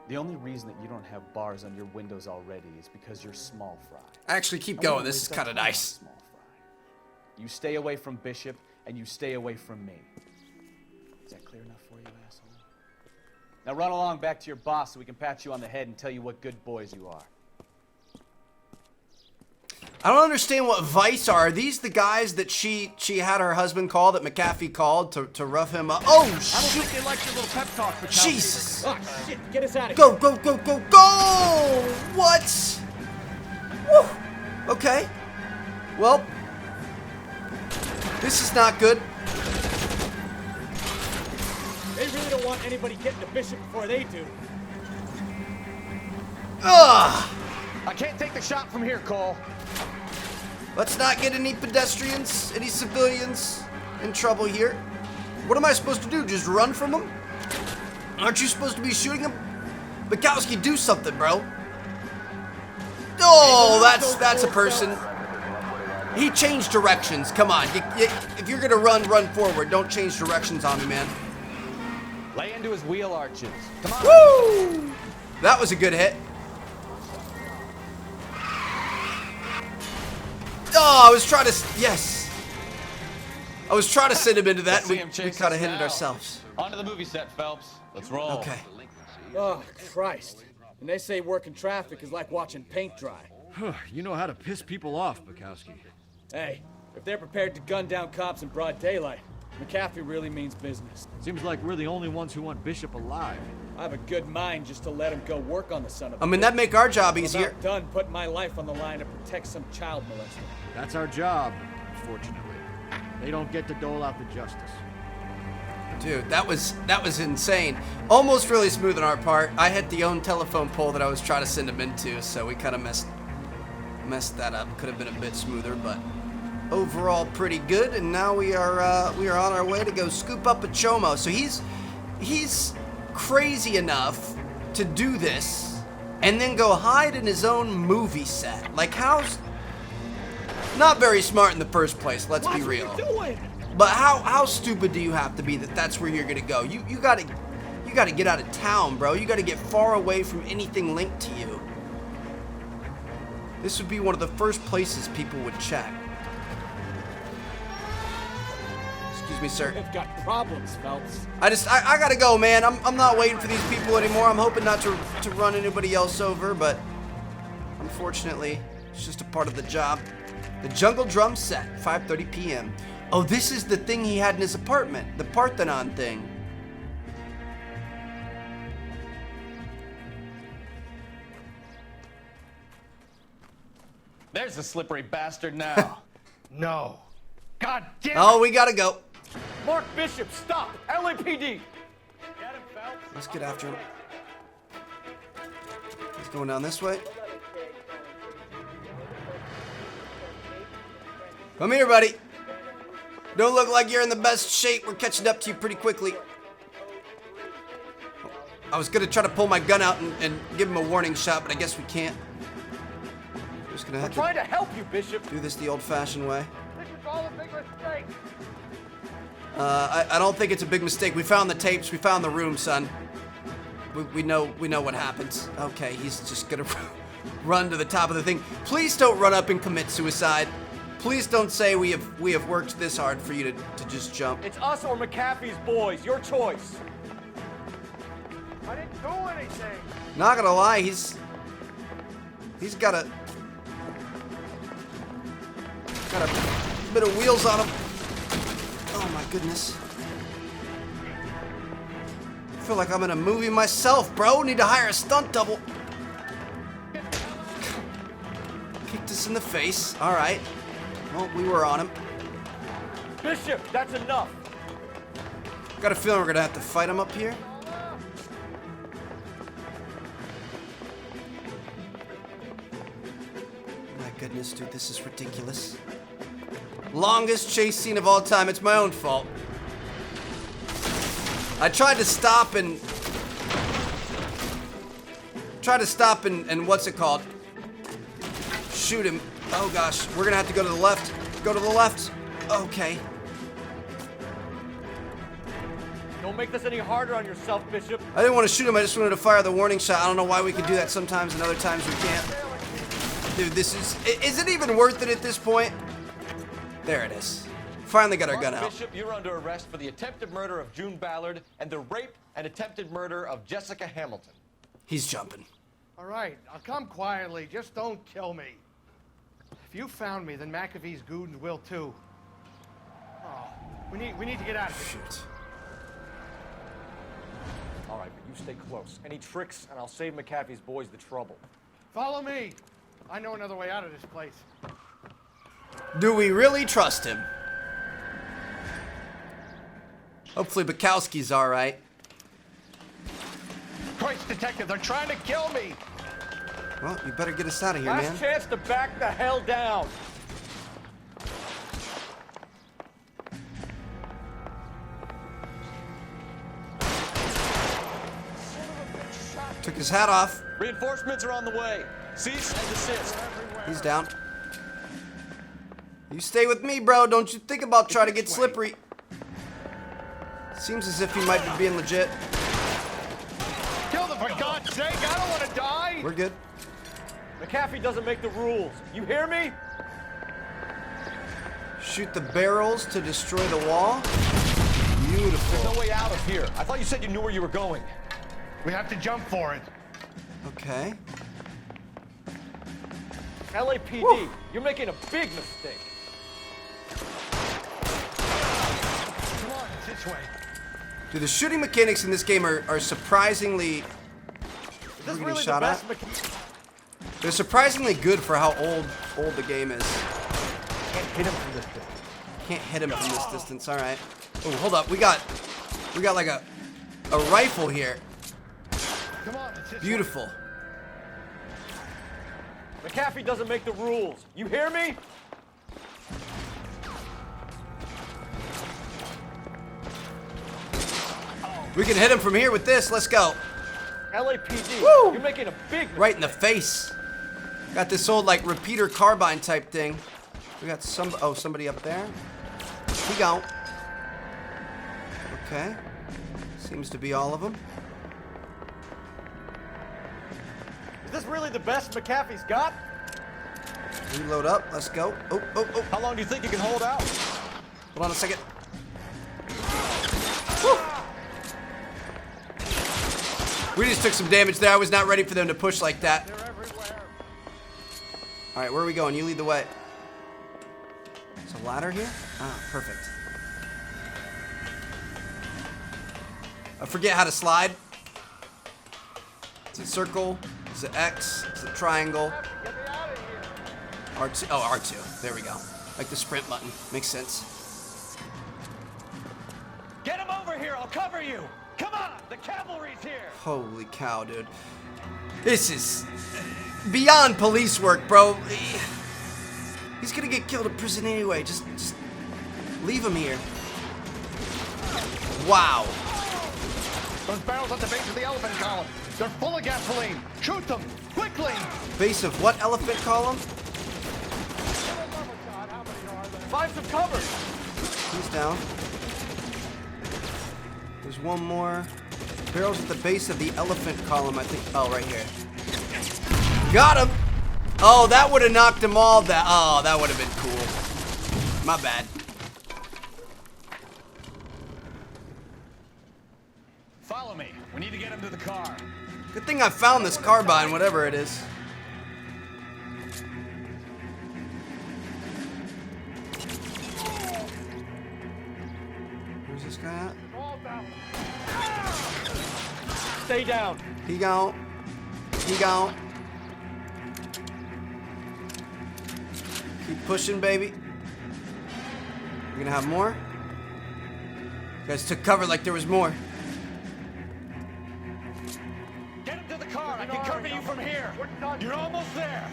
Speaker 14: The only reason that you don't have bars on your windows already is because you're small fry.
Speaker 1: Actually, keep going. This is kind of nice.
Speaker 14: Small fry. You stay away from Bishop, and you stay away from me. Is that clear enough for you, asshole? Now run along back to your boss so we can pat you on the head and tell you what good boys you are.
Speaker 1: I don't understand what Vice are. Are these the guys that she had her husband call, that McAfee called to rough him up? Oh, shit.
Speaker 2: I don't think they like your little pep talk, Bukowski.
Speaker 1: Jesus.
Speaker 2: Oh, shit. Get us out of
Speaker 1: Go,
Speaker 2: here.
Speaker 1: go, go, go, go! What? Woo. Okay. Well, this is not good.
Speaker 2: They really don't want anybody getting to Bishop before they do.
Speaker 1: Ugh!
Speaker 14: I can't take the shot from here, Cole.
Speaker 1: Let's not get any pedestrians, any civilians in trouble here. What am I supposed to do? Just run from them? Aren't you supposed to be shooting them? Bukowski, do something, bro. Oh, that's a person. He changed directions. Come on. If you're going to run forward. Don't change directions on me, man.
Speaker 14: Lay into his wheel arches. Come on.
Speaker 1: Woo! That was a good hit. Oh, I was trying to... Yes. I was trying to send him into that. We kind of hit it ourselves.
Speaker 3: On to the movie set, Phelps. Let's roll.
Speaker 1: Okay.
Speaker 2: Oh, Christ. And they say working traffic is like watching paint dry.
Speaker 13: You know how to piss people off, Bukowski.
Speaker 2: Hey, if they're prepared to gun down cops in broad daylight, McAfee really means business.
Speaker 13: Seems like we're the only ones who want Bishop alive.
Speaker 2: I have a good mind just to let him go work on the son of a
Speaker 1: I mean,
Speaker 2: bitch.
Speaker 1: that'd make our job
Speaker 2: I'm
Speaker 1: easier.
Speaker 2: about done putting my life on the line to protect some child molester.
Speaker 13: That's our job, unfortunately. They don't get to dole out the justice.
Speaker 1: Dude, that was insane. Almost really smooth on our part. I hit the own telephone pole that I was trying to send him into, so we kind of messed that up. Could have been a bit smoother, but overall pretty good. And now we are on our way to go scoop up a chomo. So he's crazy enough to do this and then go hide in his own movie set. Like, how's not very smart in the first place, let's be real.
Speaker 2: What are you doing?
Speaker 1: But how stupid do you have to be that that's where you're gonna go? You gotta get out of town, bro. You gotta get far away from anything linked to you. This would be one of the first places people would check. Excuse me, sir.
Speaker 2: They've got problems, Phelps.
Speaker 1: I gotta go, man. I'm not waiting for these people anymore. I'm hoping not to run anybody else over, but unfortunately, it's just a part of the job. The Jungle Drum set, 5:30 p.m. Oh, this is the thing he had in his apartment, the Parthenon thing.
Speaker 3: There's the slippery bastard now.
Speaker 7: No. God damn it!
Speaker 1: Oh, we gotta go.
Speaker 14: Mark Bishop, stop! LAPD! Get him, Phelps.
Speaker 1: Let's get after him. He's going down this way. Come here, buddy. Don't look like you're in the best shape. We're catching up to you pretty quickly. I was gonna try to pull my gun out and give him a warning shot, but I guess we can't. We're just gonna have
Speaker 14: Trying to help you, Bishop.
Speaker 1: do this the old-fashioned way.
Speaker 14: This is all a big mistake.
Speaker 1: I don't think it's a big mistake. We found the tapes. We found the room, son. We know what happens. Okay, he's just gonna run to the top of the thing. Please don't run up and commit suicide. Please don't say we have worked this hard for you to just jump.
Speaker 14: It's us or McAfee's boys. Your choice. I didn't do anything.
Speaker 1: Not gonna lie, he's got a bit of wheels on him. Oh my goodness. I feel like I'm in a movie myself, bro. Need to hire a stunt double. Kicked us in the face. All right. Well, we were on him.
Speaker 14: Bishop, that's enough.
Speaker 1: Got a feeling we're gonna have to fight him up here. My goodness, dude, this is ridiculous. Longest chase scene of all time. It's my own fault. I tried to stop and what's it called? Shoot him. Oh gosh, we're gonna have to go to the left. Go to the left. Okay.
Speaker 14: Don't make this any harder on yourself, Bishop.
Speaker 1: I didn't want to shoot him, I just wanted to fire the warning shot. I don't know why we can do that sometimes and other times we can't. Dude, this is it even worth it at this point? There it is. Finally got our gun out.
Speaker 7: Bishop, you're under arrest for the attempted murder of June Ballard and the rape and attempted murder of Jessica Hamilton.
Speaker 1: He's jumping.
Speaker 18: All right, I'll come quietly. Just don't kill me. If you found me, then McAfee's goons will too. Oh, we need to get out of here.
Speaker 1: Shoot.
Speaker 14: All right, but you stay close. Any tricks, and I'll save McAfee's boys the trouble.
Speaker 18: Follow me. I know another way out of this place.
Speaker 1: Do we really trust him? Hopefully Bukowski's all right.
Speaker 7: Christ, detective, they're trying to kill me!
Speaker 1: Well, you better get us out of here, man.
Speaker 14: Last chance to back the hell down.
Speaker 1: Took his hat off.
Speaker 3: Reinforcements are on the way. Cease and desist.
Speaker 1: He's down. You stay with me, bro. Don't you think about trying to get slippery. Seems as if he might be being legit.
Speaker 18: Kill them, for God's sake! I don't want to die!
Speaker 1: We're good.
Speaker 14: McAfee doesn't make the rules. You hear me?
Speaker 1: Shoot the barrels to destroy the wall. Beautiful.
Speaker 19: There's no way out of here. I thought you said you knew where you were going.
Speaker 18: We have to jump for it.
Speaker 1: Okay.
Speaker 19: LAPD,
Speaker 1: Woo.
Speaker 19: you're making a big mistake.
Speaker 18: Come on, it's this way.
Speaker 1: Dude, the shooting mechanics in this game are surprisingly...
Speaker 19: Is this
Speaker 1: getting
Speaker 19: really
Speaker 1: shot
Speaker 19: the
Speaker 1: at?
Speaker 19: best
Speaker 1: They're surprisingly good for how old the game is.
Speaker 19: Can't hit him from this distance.
Speaker 1: Can't hit him from this distance. All right. Oh, hold up. We got like a rifle here.
Speaker 18: Come on, it's this
Speaker 1: Beautiful.
Speaker 19: McAfee doesn't make the rules. You hear me?
Speaker 1: We can hit him from here with this. Let's go.
Speaker 19: LAPD,
Speaker 1: Woo.
Speaker 19: you're making a big mistake.
Speaker 1: Right in the face. Got this old like repeater carbine type thing. We got somebody up there. He go. Okay. Seems to be all of them.
Speaker 19: Is this really the best McAfee's got?
Speaker 1: Reload up. Let's go. Oh, oh, oh.
Speaker 19: How long do you think you can hold out?
Speaker 1: Hold on a second. Woo. We just took some damage there. I was not ready for them to push like that.
Speaker 18: They're everywhere.
Speaker 1: All right, where are we going? You lead the way. There's a ladder here? Ah, perfect. I forget how to slide. Is it circle? Is it X? Is it triangle?
Speaker 18: Get me out of here.
Speaker 1: R2. Oh, R2. There we go. Like the sprint button. Makes sense.
Speaker 19: Get him over here. I'll cover you. Come on. The cavalry's here.
Speaker 1: Holy cow, dude. This is beyond police work, bro. He's gonna get killed in prison anyway. Just leave him here. Wow.
Speaker 18: Those barrels at the base of the elephant column. They're full of gasoline. Shoot them, quickly.
Speaker 1: Base of what elephant column?
Speaker 19: Find some cover.
Speaker 1: He's down. There's one more. Barrels at the base of the elephant column, I think. Oh, right here. Got him! Oh, that would have knocked them all down. Oh, that would have been cool. My bad.
Speaker 14: Follow me. We need to get him to the car.
Speaker 1: Good thing I found this carbine, whatever it is. Where's this guy at?
Speaker 19: Stay down.
Speaker 1: He gone. He gone. Keep pushing, baby. We're gonna have more. You guys took cover like there was more.
Speaker 19: Get him to the car. I can cover you from here. You're almost there.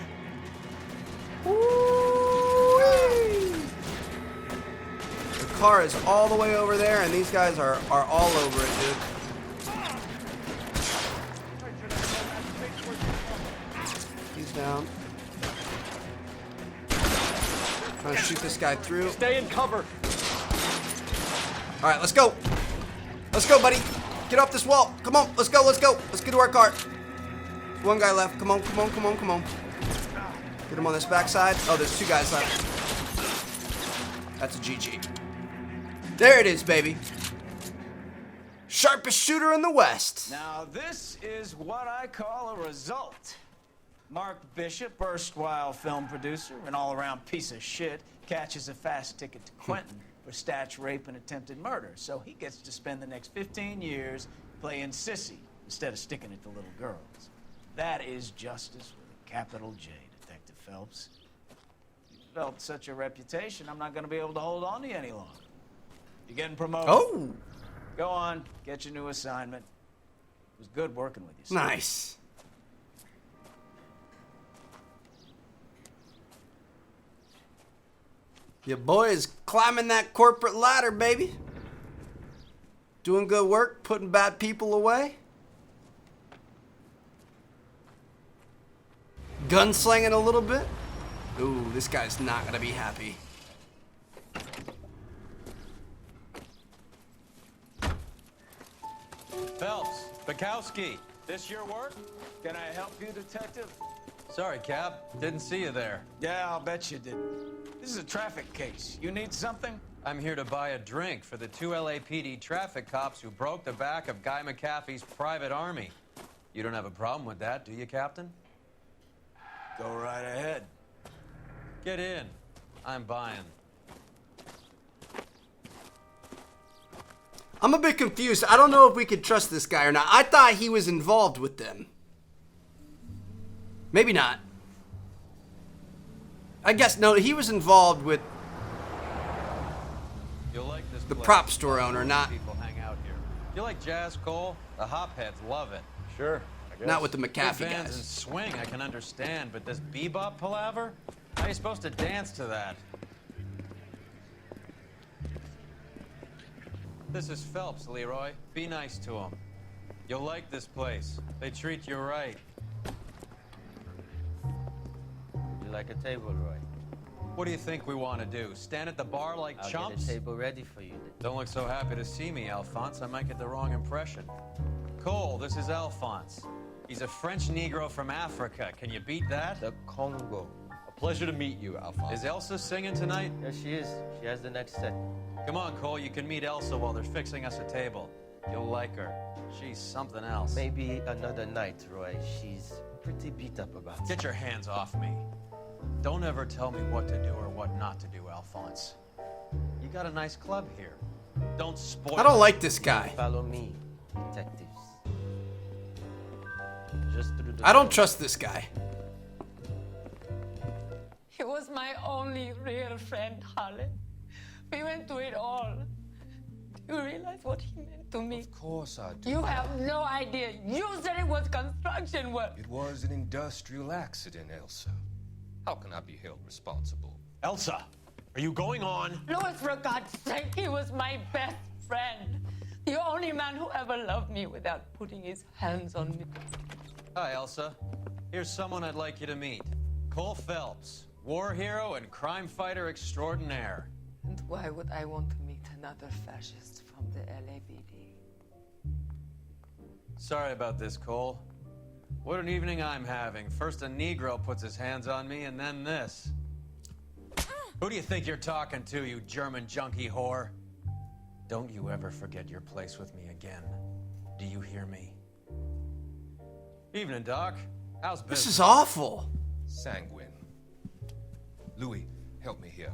Speaker 1: The car is all the way over there, and these guys are all over it, dude. He's down. Trying to shoot this guy through.
Speaker 19: Stay in cover.
Speaker 1: All right, let's go. Let's go, buddy. Get off this wall. Come on, let's go, let's go. Let's get to our car. There's one guy left. Come on, come on, come on, come on. Get him on this backside. Oh, there's two guys left. That's a GG. There it is, baby. Sharpest shooter in the West.
Speaker 20: Now, this is what I call a result. Mark Bishop, erstwhile film producer, an all-around piece of shit, catches a fast ticket to Quentin for statch, rape, and attempted murder. So he gets to spend the next 15 years playing sissy instead of sticking it to little girls. That is justice with a capital J, Detective Phelps. You've developed such a reputation, I'm not going to be able to hold on to you any longer. You're getting promoted.
Speaker 1: Oh.
Speaker 20: Go on, get your new assignment. It was good working with you, sir.
Speaker 1: Nice. Your boy is climbing that corporate ladder, baby. Doing good work, putting bad people away. Gunslinging a little bit. Ooh, this guy's not gonna be happy.
Speaker 5: Phelps, Bukowski, this your work?
Speaker 20: Can I help you, Detective?
Speaker 5: Sorry, Cap. Didn't see you there.
Speaker 20: Yeah, I'll bet you didn't. This is a traffic case. You need something?
Speaker 5: I'm here to buy a drink for the 2 LAPD traffic cops who broke the back of Guy McAfee's private army. You don't have a problem with that, do you, Captain?
Speaker 20: Go right ahead.
Speaker 5: Get in. I'm buying.
Speaker 1: I'm a bit confused. I don't know if we could trust this guy or not. I thought he was involved with them. Maybe not. I guess, no, he was involved with
Speaker 5: You'll like this
Speaker 1: the
Speaker 5: place.
Speaker 1: prop store owner, not
Speaker 5: People hang out here. You like jazz, Cole? The hopheads love it.
Speaker 4: Sure, I guess.
Speaker 1: not with the
Speaker 5: Big
Speaker 1: McAfee
Speaker 5: bands and
Speaker 1: guys.
Speaker 5: swing, I can understand, but this bebop palaver? How are you supposed to dance to that? This is Phelps, Leroy. Be nice to him. You'll like this place. They treat you right.
Speaker 21: You like a table, Roy?
Speaker 5: What do you think we want to do? Stand at the bar like
Speaker 21: I'll
Speaker 5: chumps?
Speaker 21: get a table ready for you.
Speaker 5: Don't look so happy to see me, Alphonse. I might get the wrong impression. Cole, this is Alphonse. He's a French Negro from Africa. Can you beat that?
Speaker 21: The Congo.
Speaker 5: A pleasure to meet you, Alphonse. Is Elsa singing tonight?
Speaker 21: Yes, she is. She has the next set.
Speaker 5: Come on, Cole. You can meet Elsa while they're fixing us a table. You'll like her. She's something else.
Speaker 21: Maybe another night, Roy. She's pretty beat up about it.
Speaker 5: Get your hands off me. Don't ever tell me what to do or what not to do, Alphonse. You got a nice club here. Don't spoil
Speaker 1: I don't like this guy.
Speaker 21: Follow me, detectives. Just through the
Speaker 1: I don't trust this guy.
Speaker 22: He was my only real friend, Harlan. We went through it all. Do you realize what he meant to me?
Speaker 7: Of course I do.
Speaker 22: You have no idea. You said it was construction work.
Speaker 7: It was an industrial accident, Elsa. How can I be held responsible?
Speaker 5: Elsa, are you going on?
Speaker 22: Louis, for God's sake, he was my best friend. The only man who ever loved me without putting his hands on me.
Speaker 5: Hi, Elsa. Here's someone I'd like you to meet. Cole Phelps, war hero and crime fighter extraordinaire.
Speaker 22: And why would I want to meet another fascist from the LAPD?
Speaker 5: Sorry about this, Cole. What an evening I'm having. First a Negro puts his hands on me, and then this. Who do you think you're talking to, you German junkie whore? Don't you ever forget your place with me again. Do you hear me? Evening, Doc. How's business?
Speaker 1: This is awful.
Speaker 7: Sanguine. Louis, help me here.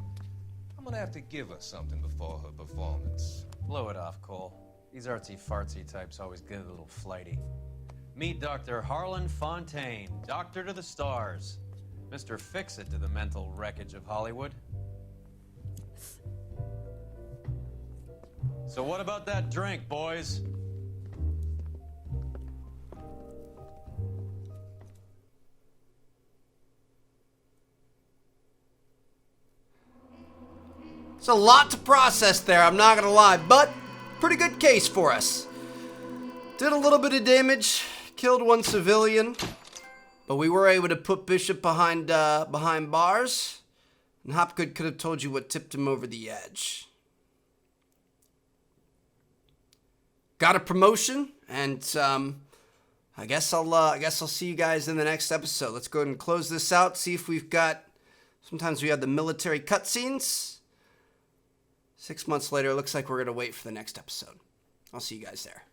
Speaker 7: I'm gonna have to give her something before her performance.
Speaker 5: Blow it off, Cole. These artsy-fartsy types always get a little flighty. Meet Dr. Harlan Fontaine, doctor to the stars. Mr. Fix-It to the mental wreckage of Hollywood. So what about that drink, boys?
Speaker 1: It's a lot to process there, I'm not gonna lie, but pretty good case for us. Did a little bit of damage, killed one civilian, but we were able to put Bishop behind bars, and Hopgood could have told you what tipped him over the edge. Got a promotion, and I guess I'll see you guys in the next episode. Let's go ahead and close this out. See if we've got. Sometimes we have the military cutscenes. 6 months later, it looks like we're gonna wait for the next episode. I'll see you guys there.